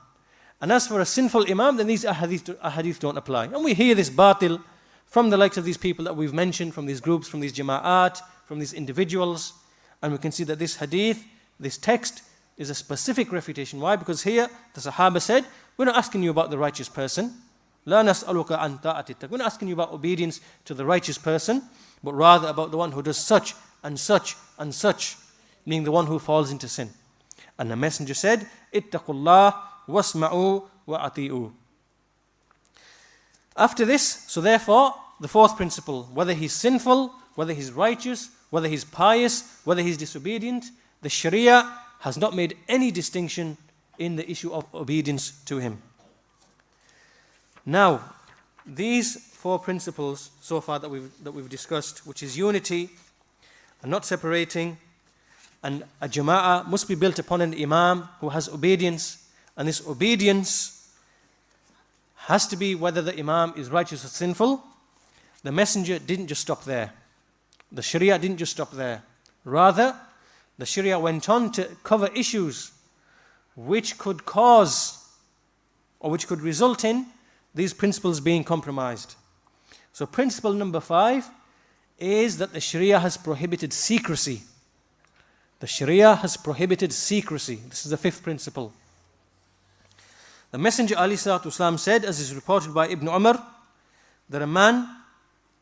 And as for a sinful Imam, then these ahadith don't apply. And we hear this batil from the likes of these people that we've mentioned, from these groups, from these jama'at, from these individuals. And we can see that this hadith, this text, is a specific refutation. Why? Because here the Sahaba said, we're not asking you about the righteous person. La nas'aluka an ta'ati taqi. We're not asking you about obedience to the righteous person, but rather about the one who does such and such and such, meaning the one who falls into sin. And the Messenger said, Ittaqullah wasma'u wa ati'u. After this, so therefore, the fourth principle, whether he's sinful whether he's righteous, whether he's pious, whether he's disobedient, the Sharia has not made any distinction in the issue of obedience to him. Now, these 4 principles so far that we've discussed, which is unity and not separating, and a jama'ah must be built upon an imam who has obedience, and this obedience has to be whether the imam is righteous or sinful. The messenger didn't just stop there. The Sharia didn't just stop there. Rather, the Sharia went on to cover issues which could cause or which could result in these principles being compromised. So principle number 5 is that the Sharia has prohibited secrecy. The Sharia has prohibited secrecy. This is the 5th principle. The Messenger ﷺ said, as is reported by Ibn Umar, that a man,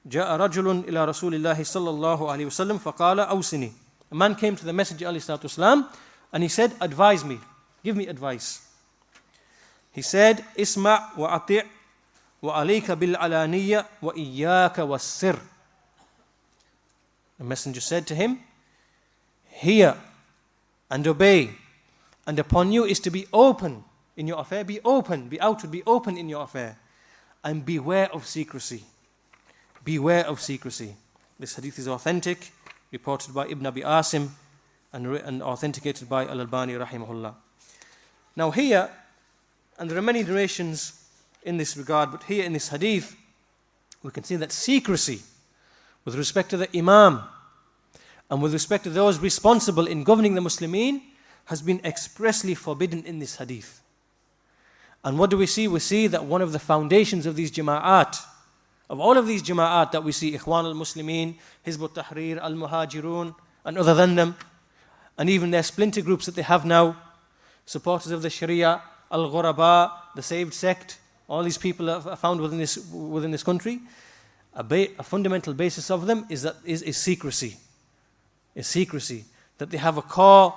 جاء رجل إلى رسول الله صلى الله عليه وسلم فقال أوصني. A man came to the Messenger ﷺ and he said, advise me, give me advice. He said, اسمع وأطع وعليك بالعلانية وإياك والسر. The Messenger said to him, hear and obey, and upon you is to be open in your affair. Be open, be outward, be open in your affair, and beware of secrecy. Beware of secrecy. This hadith is authentic, reported by Ibn Abi Asim and authenticated by Al-Albani rahimahullah. Now here, and there are many narrations in this regard, but here in this hadith, we can see that secrecy with respect to the imam and with respect to those responsible in governing the Muslimin has been expressly forbidden in this hadith. And what do we see? We see that one of the foundations of these jama'at, of all of these jama'at that we see, Ikhwan al-Muslimin, Hizb al-Tahrir, al-Muhajirun, and other than them, and even their splinter groups that they have now, supporters of the Sharia, al-Ghuraba, the saved sect, all these people are found within this country. A fundamental basis of them is secrecy. Is secrecy. That they have a core,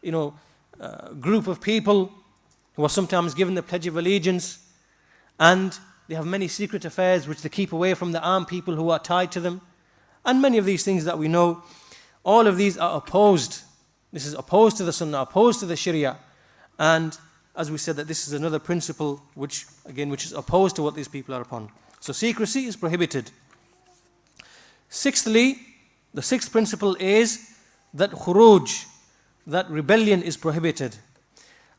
group of people who are sometimes given the Pledge of Allegiance, and they have many secret affairs which they keep away from the armed people who are tied to them. And many of these things that we know, all of these are opposed. This is opposed to the Sunnah, opposed to the Sharia. And as we said, that this is another principle which is opposed to what these people are upon. So secrecy is prohibited. Sixthly, the 6th principle is that khuruj, that rebellion is prohibited.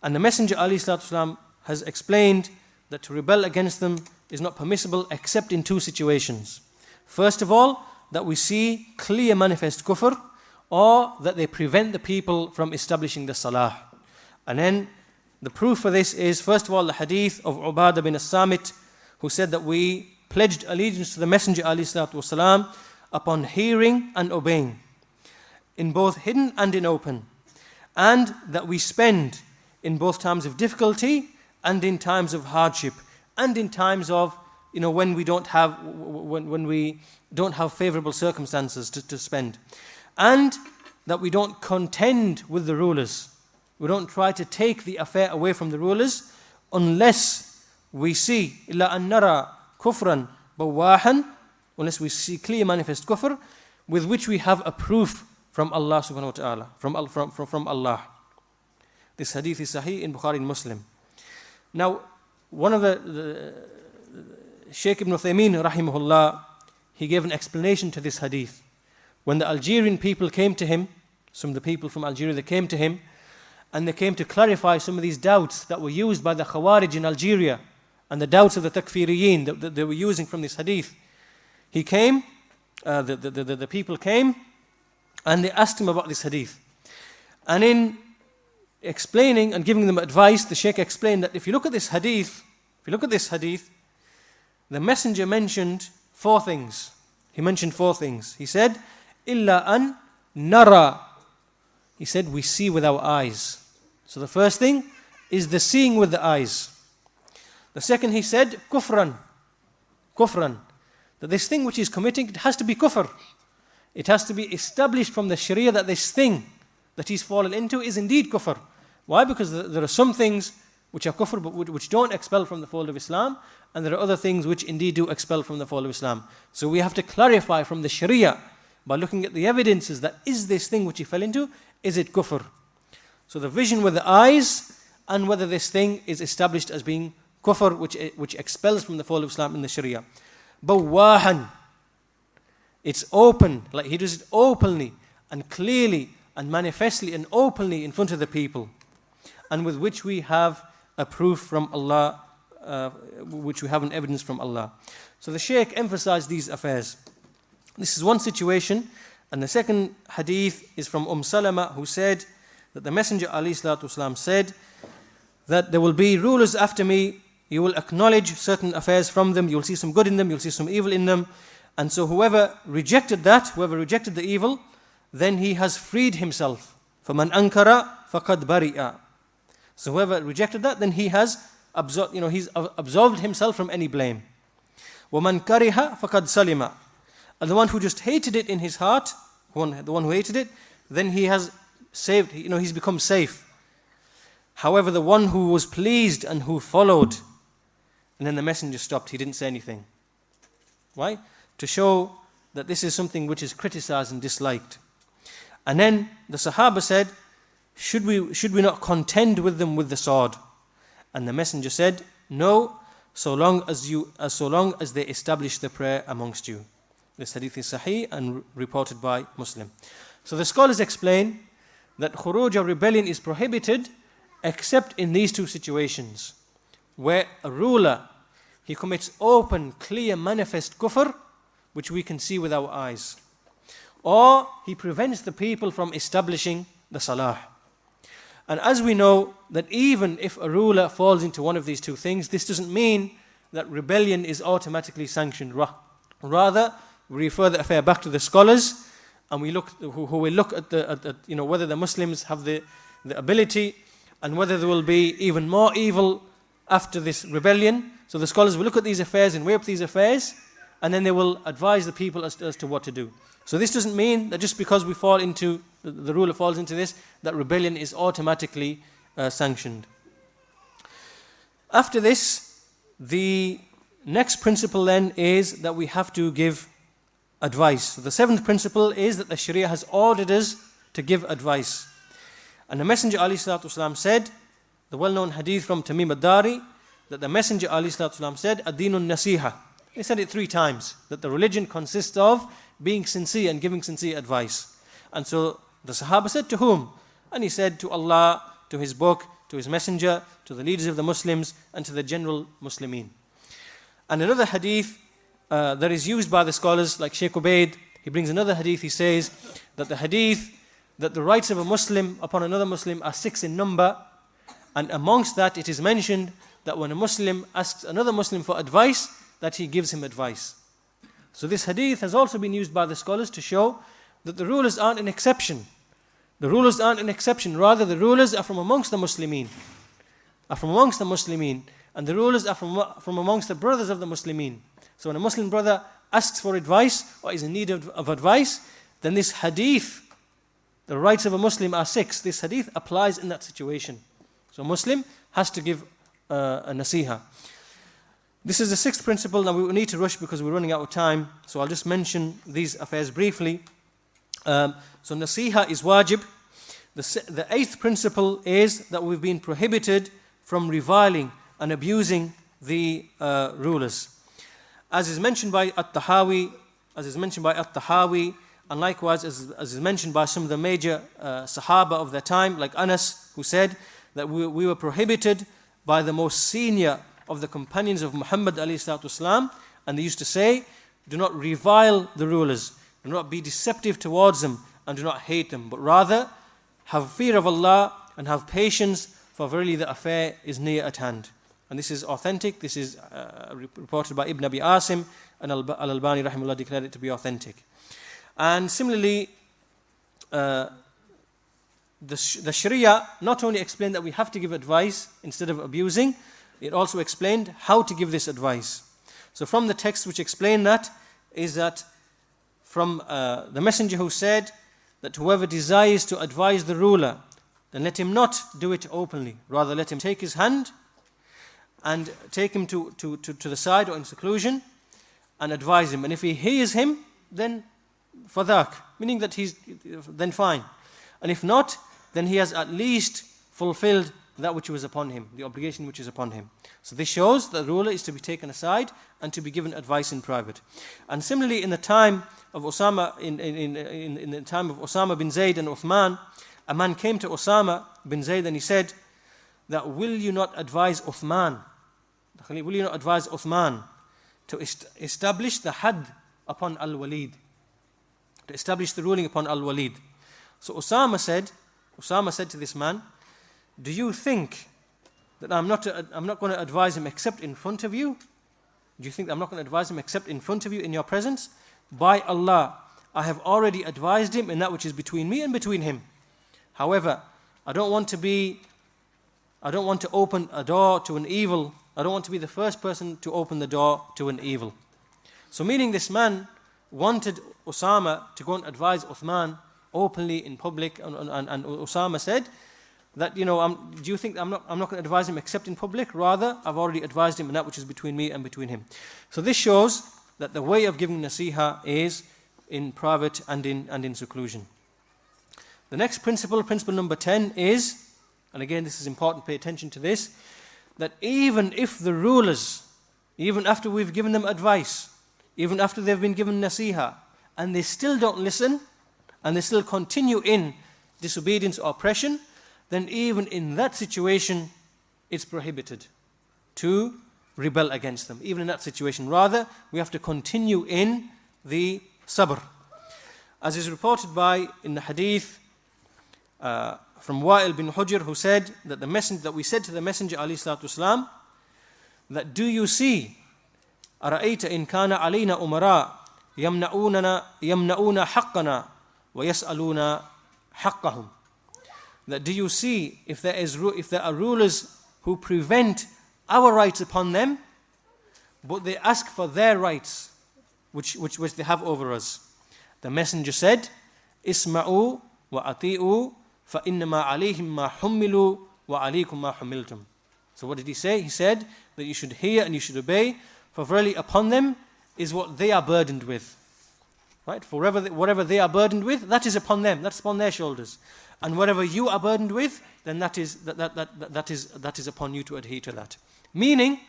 And the Messenger ﷺ has explained that to rebel against them is not permissible except in 2 situations. First of all, that we see clear manifest kufr, or that they prevent the people from establishing the salah. And then the proof for this is, first of all, the hadith of Ubadah bin as-Samit, who said that we pledged allegiance to the Messenger ﷺ upon hearing and obeying, in both hidden and in open, and that we spend in both times of difficulty and in times of hardship, and in times of when we don't have favorable circumstances to spend, and that we don't contend with the rulers. We don't try to take the affair away from the rulers unless we see إِلَّا أَن نَرَى كُفْرًا بَوَّاحًا, unless we see clear manifest kufr with which we have a proof from Allah subhanahu wa ta'ala, from Allah. This hadith is sahih in Bukhari and Muslim. Now, one of the Shaykh Ibn Uthaymeen rahimahullah, he gave an explanation to this hadith. When the Algerian people came to him, some of the people from Algeria, they came to him, and they came to clarify some of these doubts that were used by the Khawarij in Algeria, and the doubts of the Takfiriyin that they were using from this hadith. He came, the people came, and they asked him about this hadith. And in explaining and giving them advice, the Shaykh explained that if you look at this hadith, the Messenger mentioned 4 things. He mentioned 4 things. He said, إِلَّا أَن نَرَى. He said, we see with our eyes. So the first thing is the seeing with the eyes. The second, he said, kufran. That this thing which he's committing, it has to be kufr. It has to be established from the Sharia that this thing that he's fallen into is indeed kufr. Why? Because there are some things which are kufr, but which don't expel from the fold of Islam, and there are other things which indeed do expel from the fold of Islam. So we have to clarify from the Sharia by looking at the evidences that is this thing which he fell into, is it kufr? So the vision with the eyes, and whether this thing is established as being kufr, which expels from the fold of Islam in the Sharia. Bawahan, it's open, like he does it openly and clearly and manifestly and openly in front of the people, and with which we have a proof from Allah, which we have an evidence from Allah. So the Shaykh emphasized these affairs. This is one situation, and the second hadith is from Salama, who said that the Messenger ﷺ said that there will be rulers after me, you will acknowledge certain affairs from them, you will see some good in them, you will see some evil in them, and so whoever rejected the evil, then he has freed himself. فَمَنْ أَنْكَرَ فَقَدْ بَرِئَ. So whoever rejected that, then he has he's absolved himself from any blame. وَمَنْ كَرِهَ فَقَدْ سَلِمَ. And the one who just hated it in his heart, the one who hated it, then he has saved, he's become safe. However, the one who was pleased and who followed, and then the messenger stopped, he didn't say anything. Why? To show that this is something which is criticized and disliked. And then the Sahaba said, should we not contend with them with the sword? And the messenger said, no, so long as they establish the prayer amongst you. This hadith is sahih and reported by Muslim. So the scholars explain that khuruj or rebellion is prohibited except in these two situations, where a ruler, he commits open, clear, manifest kufr, which we can see with our eyes, or he prevents the people from establishing the salah. And as we know that even if a ruler falls into one of these two things, this doesn't mean that rebellion is automatically sanctioned. Rather, we refer the affair back to the scholars, and we look at whether the Muslims have the ability, and whether there will be even more evil after this rebellion. So the scholars will look at these affairs and weigh up these affairs, and then they will advise the people as to what to do. So this doesn't mean that just because we fall into, the ruler falls into this, that rebellion is automatically sanctioned. After this, the next principle then is that we have to give advice. So the seventh principle is that the Sharia has ordered us to give advice. And the Messenger ﷺ said, the well-known hadith from Tamim ad-Dari, that the Messenger ﷺ said, ad-dinun nasiha. He said it 3 times, that the religion consists of being sincere and giving sincere advice. And so the Sahaba said, to whom? And he said, to Allah, to His book, to His Messenger, to the leaders of the Muslims, and to the general Muslimin. And another hadith that is used by the scholars, like Sheikh Ubaid, he brings another hadith, he says that the hadith, that the rights of a Muslim upon another Muslim are 6 in number, and amongst that it is mentioned that when a Muslim asks another Muslim for advice, that he gives him advice. So this hadith has also been used by the scholars to show that the rulers aren't an exception. The rulers aren't an exception, rather the rulers are from amongst the Muslimin. And the rulers are from amongst the brothers of the Muslimin. So when a Muslim brother asks for advice or is in need of advice, then this hadith, the rights of a Muslim are 6. This hadith applies in that situation. So a Muslim has to give a nasiha. This is the 6th principle. Now we need to rush because we're running out of time. So I'll just mention these affairs briefly. So nasiha is wajib. The 8th principle is that we've been prohibited from reviling and abusing the rulers. As is mentioned by At-Tahawi, and likewise as is mentioned by some of the major Sahaba of their time, like Anas, who said that we were prohibited by the most senior of the companions of Muhammad ﷺ, and they used to say, do not revile the rulers, do not be deceptive towards them, and do not hate them, but rather have fear of Allah and have patience, for verily the affair is near at hand. And this is authentic. This is reported by Ibn Abi Asim, and Al-Albani rahimahullah declared it to be authentic. And similarly, the Sharia not only explained that we have to give advice instead of abusing, it also explained how to give this advice. So from the text which explain that is that from the messenger who said that whoever desires to advise the ruler, then let him not do it openly. Rather, let him take his hand and take him to the side or in seclusion and advise him. And if he hears him, then فَذَاك, meaning that he's then fine. And if not, then he has at least fulfilled that which was upon him, the obligation which is upon him. So this shows that the ruler is to be taken aside and to be given advice in private. And similarly, in the time of Osama, in the time of Osama bin Zayd and Uthman, a man came to Osama bin Zayd and he said that, will you not advise Uthman? Will you not advise Uthman to establish the had upon Al-Walid? To establish the ruling upon Al-Walid. So Osama said to this man, do you think that I'm not going to advise him except in front of you? Do you think I'm not going to advise him except in front of you, in your presence? By Allah, I have already advised him in that which is between me and between him. However, I don't want to open a door to an evil. I don't want to be the first person to open the door to an evil. So meaning this man wanted Osama to go and advise Uthman openly in public, and Osama said that, do you think I'm not going to advise him except in public? Rather, I've already advised him in that which is between me and between him. So this shows that the way of giving nasiha is in private and in seclusion. The next principle number 10 is, and again this is important, pay attention to this, that even if the rulers, even after we've given them advice, even after they've been given nasiha, and they still don't listen, and they still continue in disobedience or oppression, then even in that situation, it's prohibited to rebel against them. Even in that situation. Rather, we have to continue in the sabr. As is reported in the hadith from Wa'il bin Hujr, who said that we said to the Messenger ﷺ, that do you see, أَرَأَيْتَ إِنْ كَانَ عَلَيْنَا أُمَرَاء يَمْنَعُونَ حَقَّنَا وَيَسْأَلُونَ حَقَّهُمْ. That do you see if there are rulers who prevent our rights upon them, but they ask for their rights which they have over us? The Messenger said, "Isma'u wa ati'u fa innama alayhim ma hummilu wa alaykum ma hummiltum." So what did he say? He said that you should hear and you should obey, for verily upon them is what they are burdened with. Right? For whatever they are burdened with, that is upon them, that's upon their shoulders. And whatever you are burdened with, then that is upon you to adhere to that. Meaning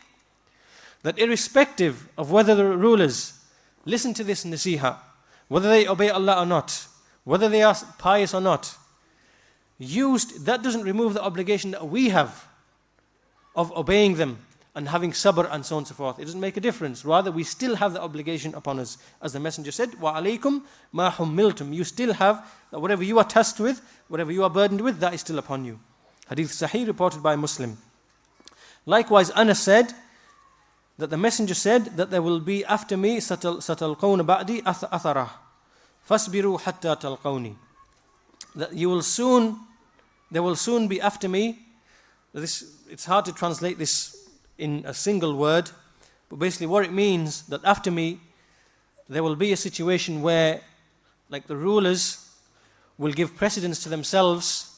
that irrespective of whether the rulers listen to this nasiha, whether they obey Allah or not, whether they are pious or not, that doesn't remove the obligation that we have of obeying them and having sabr and so on and so forth. It doesn't make a difference. Rather, we still have the obligation upon us. As the Messenger said, wa alaykum ma hummiltum. You still have that whatever you are tasked with, whatever you are burdened with, that is still upon you. Hadith Sahih reported by Muslim. Likewise, Anas said that the Messenger said that there will be after me satalqawna ba'di atharah fasbiru hatta talqawni. That there will soon be after me. It's hard to translate this in a single word, but basically what it means, that after me there will be a situation where, like, the rulers will give precedence to themselves,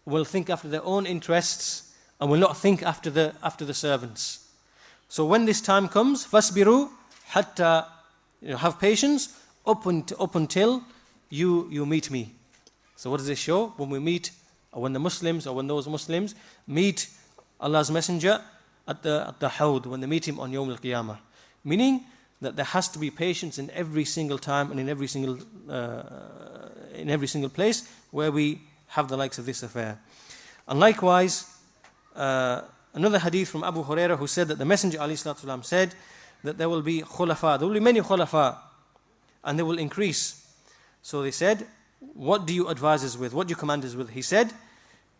will think after their own interests, and will not think after the servants. So when this time comes, fasbiru hatta, have patience up until you meet me. So what does this show? When we meet, or when the Muslims, or when those Muslims meet Allah's Messenger at the Hawd, when they meet him on Yawm al-Qiyamah. Meaning that there has to be patience in every single time and in every single place where we have the likes of this affair. And likewise, another hadith from Abu Hurraira, who said that the Messenger ﷺ said that there will be khulafa, there will be many khulafa, and they will increase. So they said, what do you advise us with? What do you command us with? He said,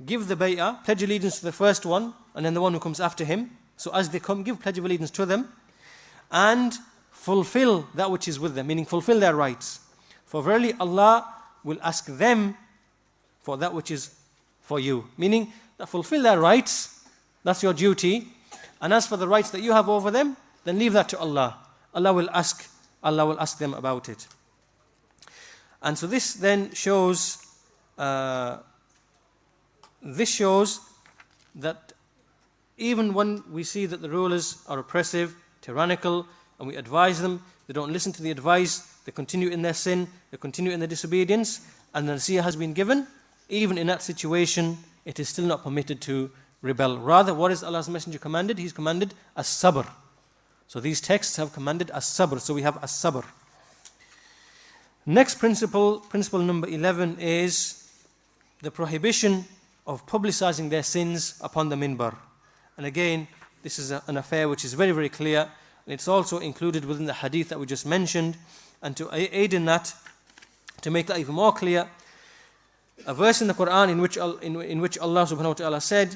give the bay'ah, pledge allegiance to the first one, and then the one who comes after him. So as they come, give pledge of allegiance to them, and fulfill that which is with them, meaning fulfill their rights. For verily Allah will ask them for that which is for you. Meaning that fulfill their rights, that's your duty. And as for the rights that you have over them, then leave that to Allah. Allah will ask them about it. And so this then shows that even when we see that the rulers are oppressive, tyrannical, and we advise them, they don't listen to the advice, they continue in their sin, they continue in their disobedience, and the nasihah has been given, even in that situation, it is still not permitted to rebel. Rather, what is Allah's Messenger commanded? He's commanded as-sabr. So these texts have commanded as-sabr. So we have as-sabr. Next principle number 11, is the prohibition of publicizing their sins upon the minbar. And again, this is an affair which is very, very clear. And it's also included within the hadith that we just mentioned. And to aid in that, to make that even more clear, a verse in the Qur'an in which Allah subhanahu wa ta'ala said,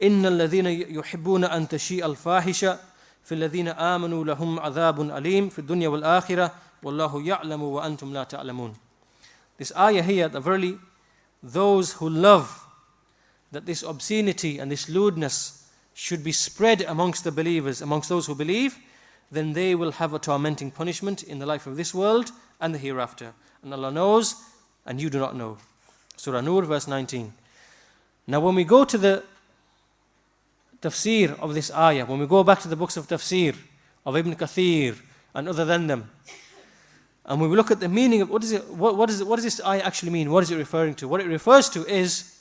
إِنَّ الَّذِينَ يُحِبُّونَ أَن تَشِيءَ الْفَاحِشَةَ فِي الَّذِينَ آمَنُوا لَهُمْ عَذَابٌ أَلِيمٌ فِي الدُّنْيَا وَالْآخِرَةِ وَاللَّهُ يَعْلَمُ وَأَنْتُمْ لَا تَعْلَمُونَ. This ayah here, that verily those who love that this obscenity and this lewdness should be spread amongst the believers, amongst those who believe, then they will have a tormenting punishment in the life of this world and the hereafter. And Allah knows, and you do not know. Surah Nur, verse 19. Now when we go to the tafsir of this ayah, when we go back to the books of tafsir of Ibn Kathir and other than them, and when we look at the meaning of what does this ayah actually mean? What is it referring to? What it refers to is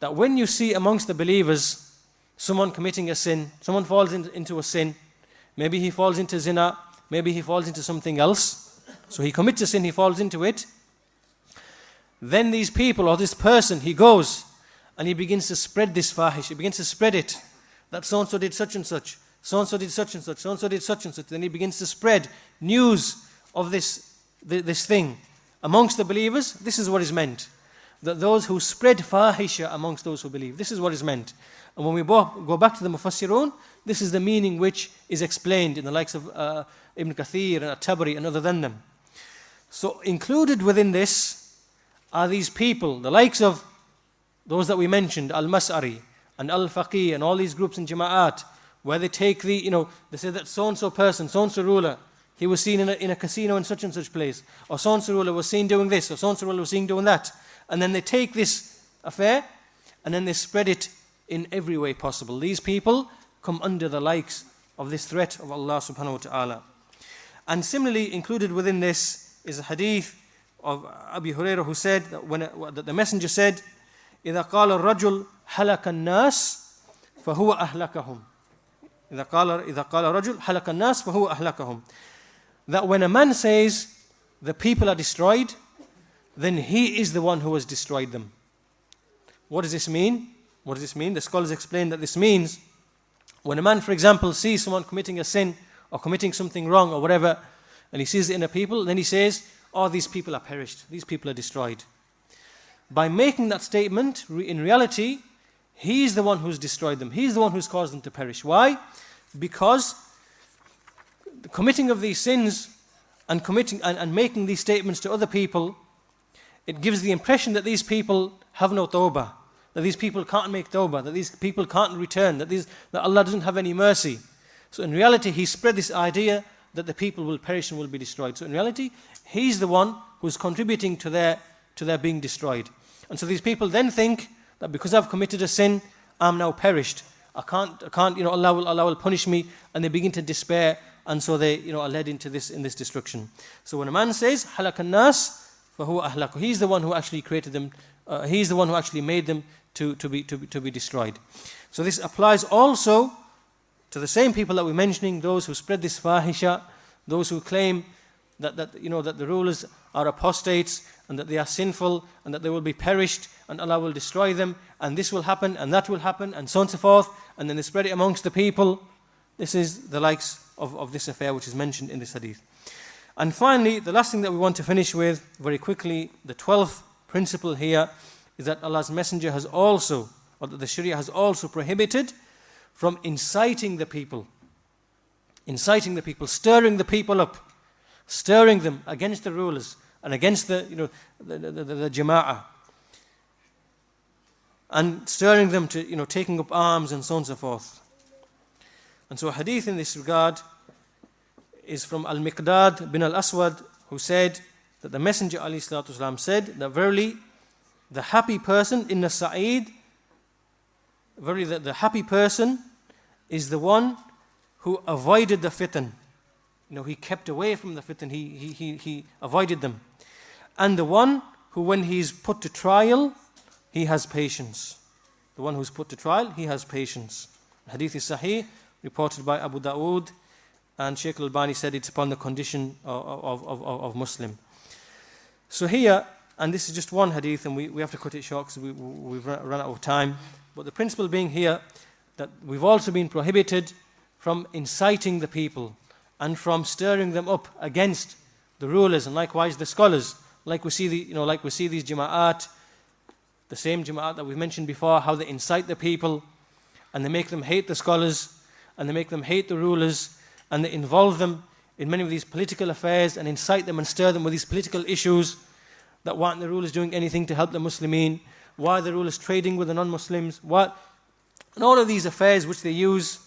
that when you see amongst the believers someone committing a sin, someone falls into a sin, maybe he falls into zina, maybe he falls into something else, so he commits a sin, he falls into it, then these people or this person, he goes and he begins to spread this fahish, he begins to spread it, that so-and-so did such and such, so-and-so did such and such, so-and-so did such and such. Then he begins to spread news of this thing amongst the believers. This is what is meant, that those who spread fahisha amongst those who believe, this is what is meant. And when we go back to the Mufassirun, this is the meaning which is explained in the likes of Ibn Kathir and At-Tabari and other than them. So included within this are these people, the likes of those that we mentioned, Al-Mas'ari and Al-Faqih and all these groups in Jama'at, where they take they say that so-and-so person, so-and-so ruler, he was seen in a casino in such and such place, or so-and-so ruler was seen doing this, or so-and-so ruler was seen doing that. And then they take this affair and then they spread it in every way possible. These people come under the likes of this threat of Allah subhanahu wa ta'ala. And similarly included within this is a hadith of Abu Hurraira, who said that the messenger said, إِذَا قَالَ الرَّجُلُ حَلَكَ النَّاسِ فَهُوَ أَهْلَكَهُمْ. إِذَا قَالَ الرَّجُلُ حَلَكَ النَّاسِ فَهُوَ أَهْلَكَهُمْ. That when a man says the people are destroyed, then he is the one who has destroyed them. What does this mean? What does this mean? The scholars explain that this means when a man, for example, sees someone committing a sin or committing something wrong or whatever, and he sees it in a people, then he says, oh, these people are perished, these people are destroyed. By making that statement, in reality, he is the one who's destroyed them. He is the one who's caused them to perish. Why? Because the committing of these sins and making these statements to other people, it gives the impression that these people have no tawbah, that these people can't make tawbah, that these people can't return, that Allah doesn't have any mercy. So in reality, he spread this idea that the people will perish and will be destroyed. So in reality, he's the one who's contributing to their being destroyed. And so these people then think that because I've committed a sin, I'm now perished. I can't, Allah will punish me, and they begin to despair, and so they, are led into this destruction. So when a man says, halakan nas, fahuwa ahlaku, he's the one who actually created them, he's the one who actually made them to be destroyed. So this applies also to the same people that we're mentioning, those who spread this fahisha, those who claim that the rulers are apostates and that they are sinful and that they will be perished and Allah will destroy them, and this will happen and that will happen and so on and so forth, and then they spread it amongst the people. This is the likes of this affair which is mentioned in this hadith. And finally, the last thing that we want to finish with very quickly, the 12th principle here, is that Allah's Messenger has also, or that the Sharia has also prohibited from inciting the people, stirring the people up, stirring them against the rulers and against the jama'ah, and stirring them to taking up arms and so on and so forth. And so a hadith in this regard is from Al-Miqdad bin Al-Aswad, who said that the Messenger ﷺ said that verily the happy person in the Sa'id, the happy person is the one who avoided the fitan. he kept away from the fitan, he avoided them. And the one who, when he's put to trial, he has patience. The one who's put to trial, he has patience. Hadith is Sahih, reported by Abu Dawood, and Shaykh al-Albani said it's upon the condition of Muslim. So here, and this is just one hadith, and we have to cut it short because we've run out of time. But the principle being here, that we've also been prohibited from inciting the people and from stirring them up against the rulers and likewise the scholars. Like we see these jama'at, the same jama'at that we've mentioned before, how they incite the people and they make them hate the scholars and they make them hate the rulers and they involve them in many of these political affairs and incite them and stir them with these political issues that why aren't the rulers doing anything to help the Muslimin? Why are the rulers trading with the non-Muslims? And all of these affairs which they use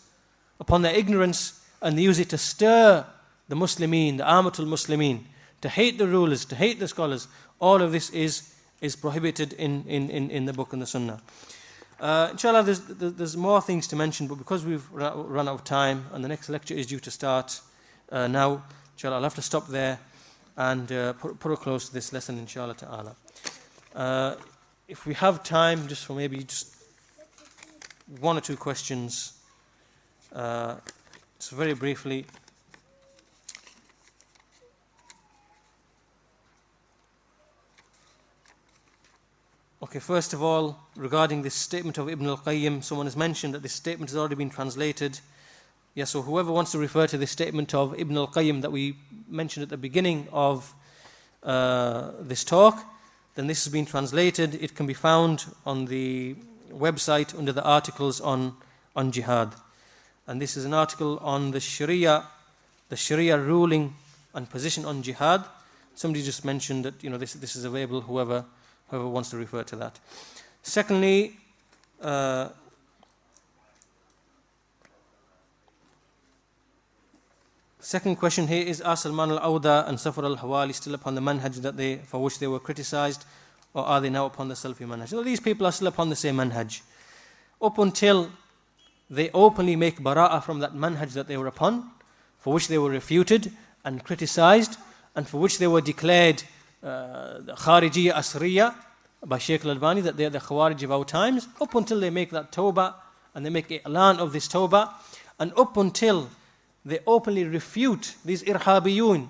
upon their ignorance, and they use it to stir the Muslimin, the Amatul Muslimin, to hate the rulers, to hate the scholars. All of this is prohibited in the book and the Sunnah. Inshallah, there's more things to mention, but because we've run out of time and the next lecture is due to start now, inshallah, I'll have to stop there and put a close to this lesson, inshallah ta'ala. If we have time, just for maybe just one or two questions, so very briefly. Okay, first of all, regarding this statement of Ibn al-Qayyim, someone has mentioned that this statement has already been translated. Yes, so whoever wants to refer to this statement of Ibn al-Qayyim that we mentioned at the beginning of this talk, then this has been translated. It can be found on the website under the articles on jihad. And this is an article on the Sharia ruling and position on jihad. Somebody just mentioned that this is available, whoever wants to refer to that. Secondly, second question here is, are Salman al-Awda and Safar al-Hawali still upon the manhaj for which they were criticized, or are they now upon the Salafi manhaj? So these people are still upon the same manhaj. Up until they openly make bara'ah from that manhaj that they were upon, for which they were refuted and criticized, and for which they were declared Kharijiyya Asriya by Shaykh al-Albani, that they are the Khawarij of our times. Up until they make that tawbah and they make i'lan of this tawbah, and up until they openly refute these irhabiyun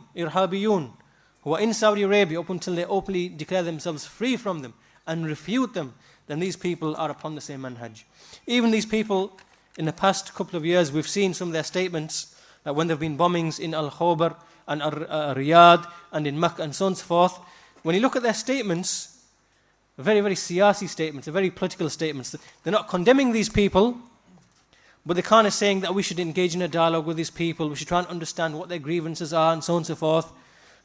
who are in Saudi Arabia, up until they openly declare themselves free from them and refute them, then these people are upon the same manhaj. Even these people, in the past couple of years, we've seen some of their statements that when there have been bombings in Al-Khobar and Riyadh and in Makkah and so on and so forth, when you look at their statements, very, very siyasi statements, very political statements, they're not condemning these people, but they're kind of saying that we should engage in a dialogue with these people, we should try and understand what their grievances are and so on and so forth.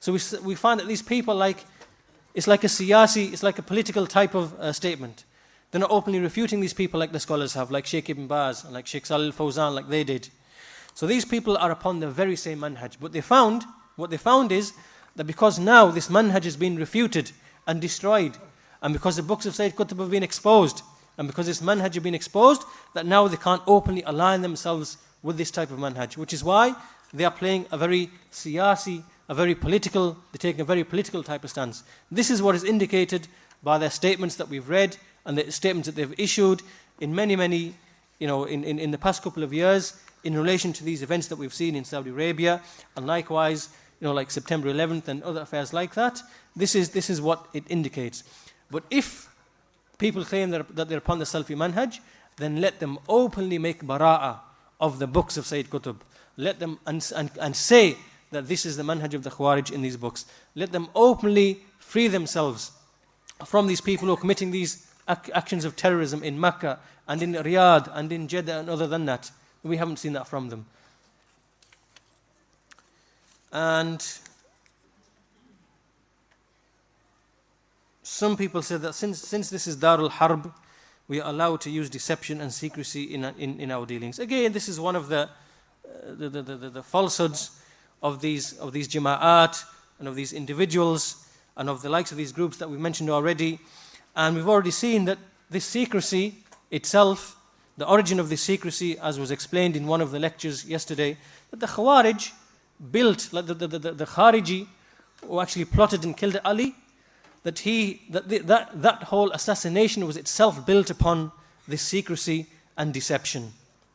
So we find that these people, it's like a siyasi, it's like a political type of statement. They're not openly refuting these people like the scholars have, like Sheikh Ibn Baz and like Sheikh Salih al-Fawzan, like they did. So these people are upon the very same manhaj. But what they found is that because now this manhaj has been refuted and destroyed, and because the books of Sayyid Qutb have been exposed, and because this manhaj has been exposed, that now they can't openly align themselves with this type of manhaj, which is why they are playing a very siyasi, they're taking a very political type of stance. This is what is indicated by their statements that we've read and the statements that they've issued in many, in the past couple of years in relation to these events that we've seen in Saudi Arabia, and likewise, like September 11th and other affairs like that. This is what it indicates. But if people claim that they're upon the Salafi manhaj, then let them openly make bara'ah of the books of Sayyid Qutb. Let them and say that this is the manhaj of the Khawarij in these books. Let them openly free themselves from these people who are committing these actions of terrorism in Mecca and in Riyadh and in Jeddah and other than that. We haven't seen that from them. And some people say that since this is Darul Harb, we are allowed to use deception and secrecy in our dealings. Again, this is one of the falsehoods of these jama'at and of these individuals and of the likes of these groups that we've mentioned already. And we've already seen that this secrecy itself, the origin of this secrecy, as was explained in one of the lectures yesterday, that the Khawarij, built, like the Khariji who actually plotted and killed Ali, that whole assassination was itself built upon this secrecy and deception.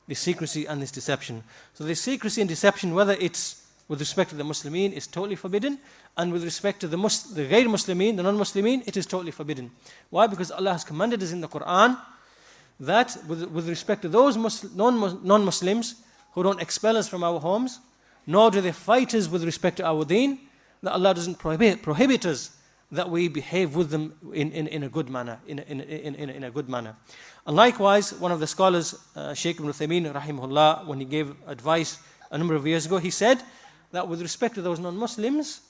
This secrecy and this deception. So this secrecy and deception, whether it's with respect to the Muslimin, is totally forbidden, and with respect to the Ghair Muslimin, the non-Muslimin, it is totally forbidden. Why? Because Allah has commanded us in the Qur'an that with respect to those non-Muslims who don't expel us from our homes, nor do they fight us with respect to our deen, that Allah doesn't prohibit us that we behave with them in a good manner, in a good manner. And likewise, one of the scholars, Shaykh ibn Uthaymeen, rahimahullah, when he gave advice a number of years ago, he said that with respect to those non-Muslims,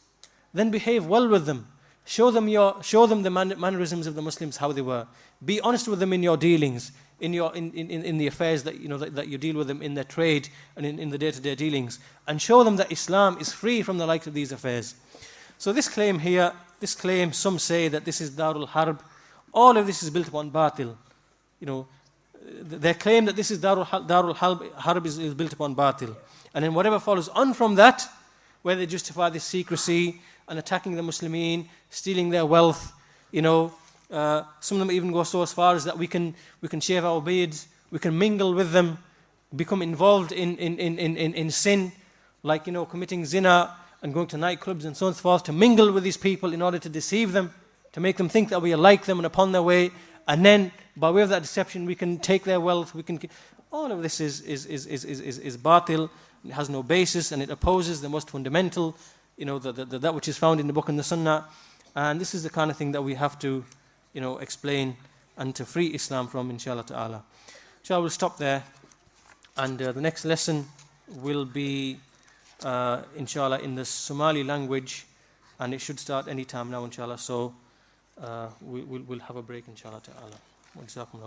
then behave well with them. Show them the mannerisms of the Muslims, how they were. Be honest with them in your dealings, in the affairs that you deal with them in their trade and in the day-to-day dealings, and show them that Islam is free from the likes of these affairs. So this claim here, some say that this is Darul Harb. All of this is built upon batil. Their claim that this is Darul Harb is built upon batil. And then whatever follows on from that, where they justify this secrecy and attacking the Muslimin, stealing their wealth, some of them even go so as far as that we can shave our beards, we can mingle with them, become involved in sin, like committing zina and going to nightclubs and so on and so forth, to mingle with these people in order to deceive them, to make them think that we are like them and upon their way, and then by way of that deception we can take their wealth. All of this is batil. It has no basis, and it opposes the most fundamental, that which is found in the book and the Sunnah. And this is the kind of thing that we have to, explain and to free Islam from, inshallah ta'ala. Inshallah, we'll stop there, and the next lesson will be, inshallah, in the Somali language, and it should start any time now, inshallah. So we'll have a break, inshallah ta'ala.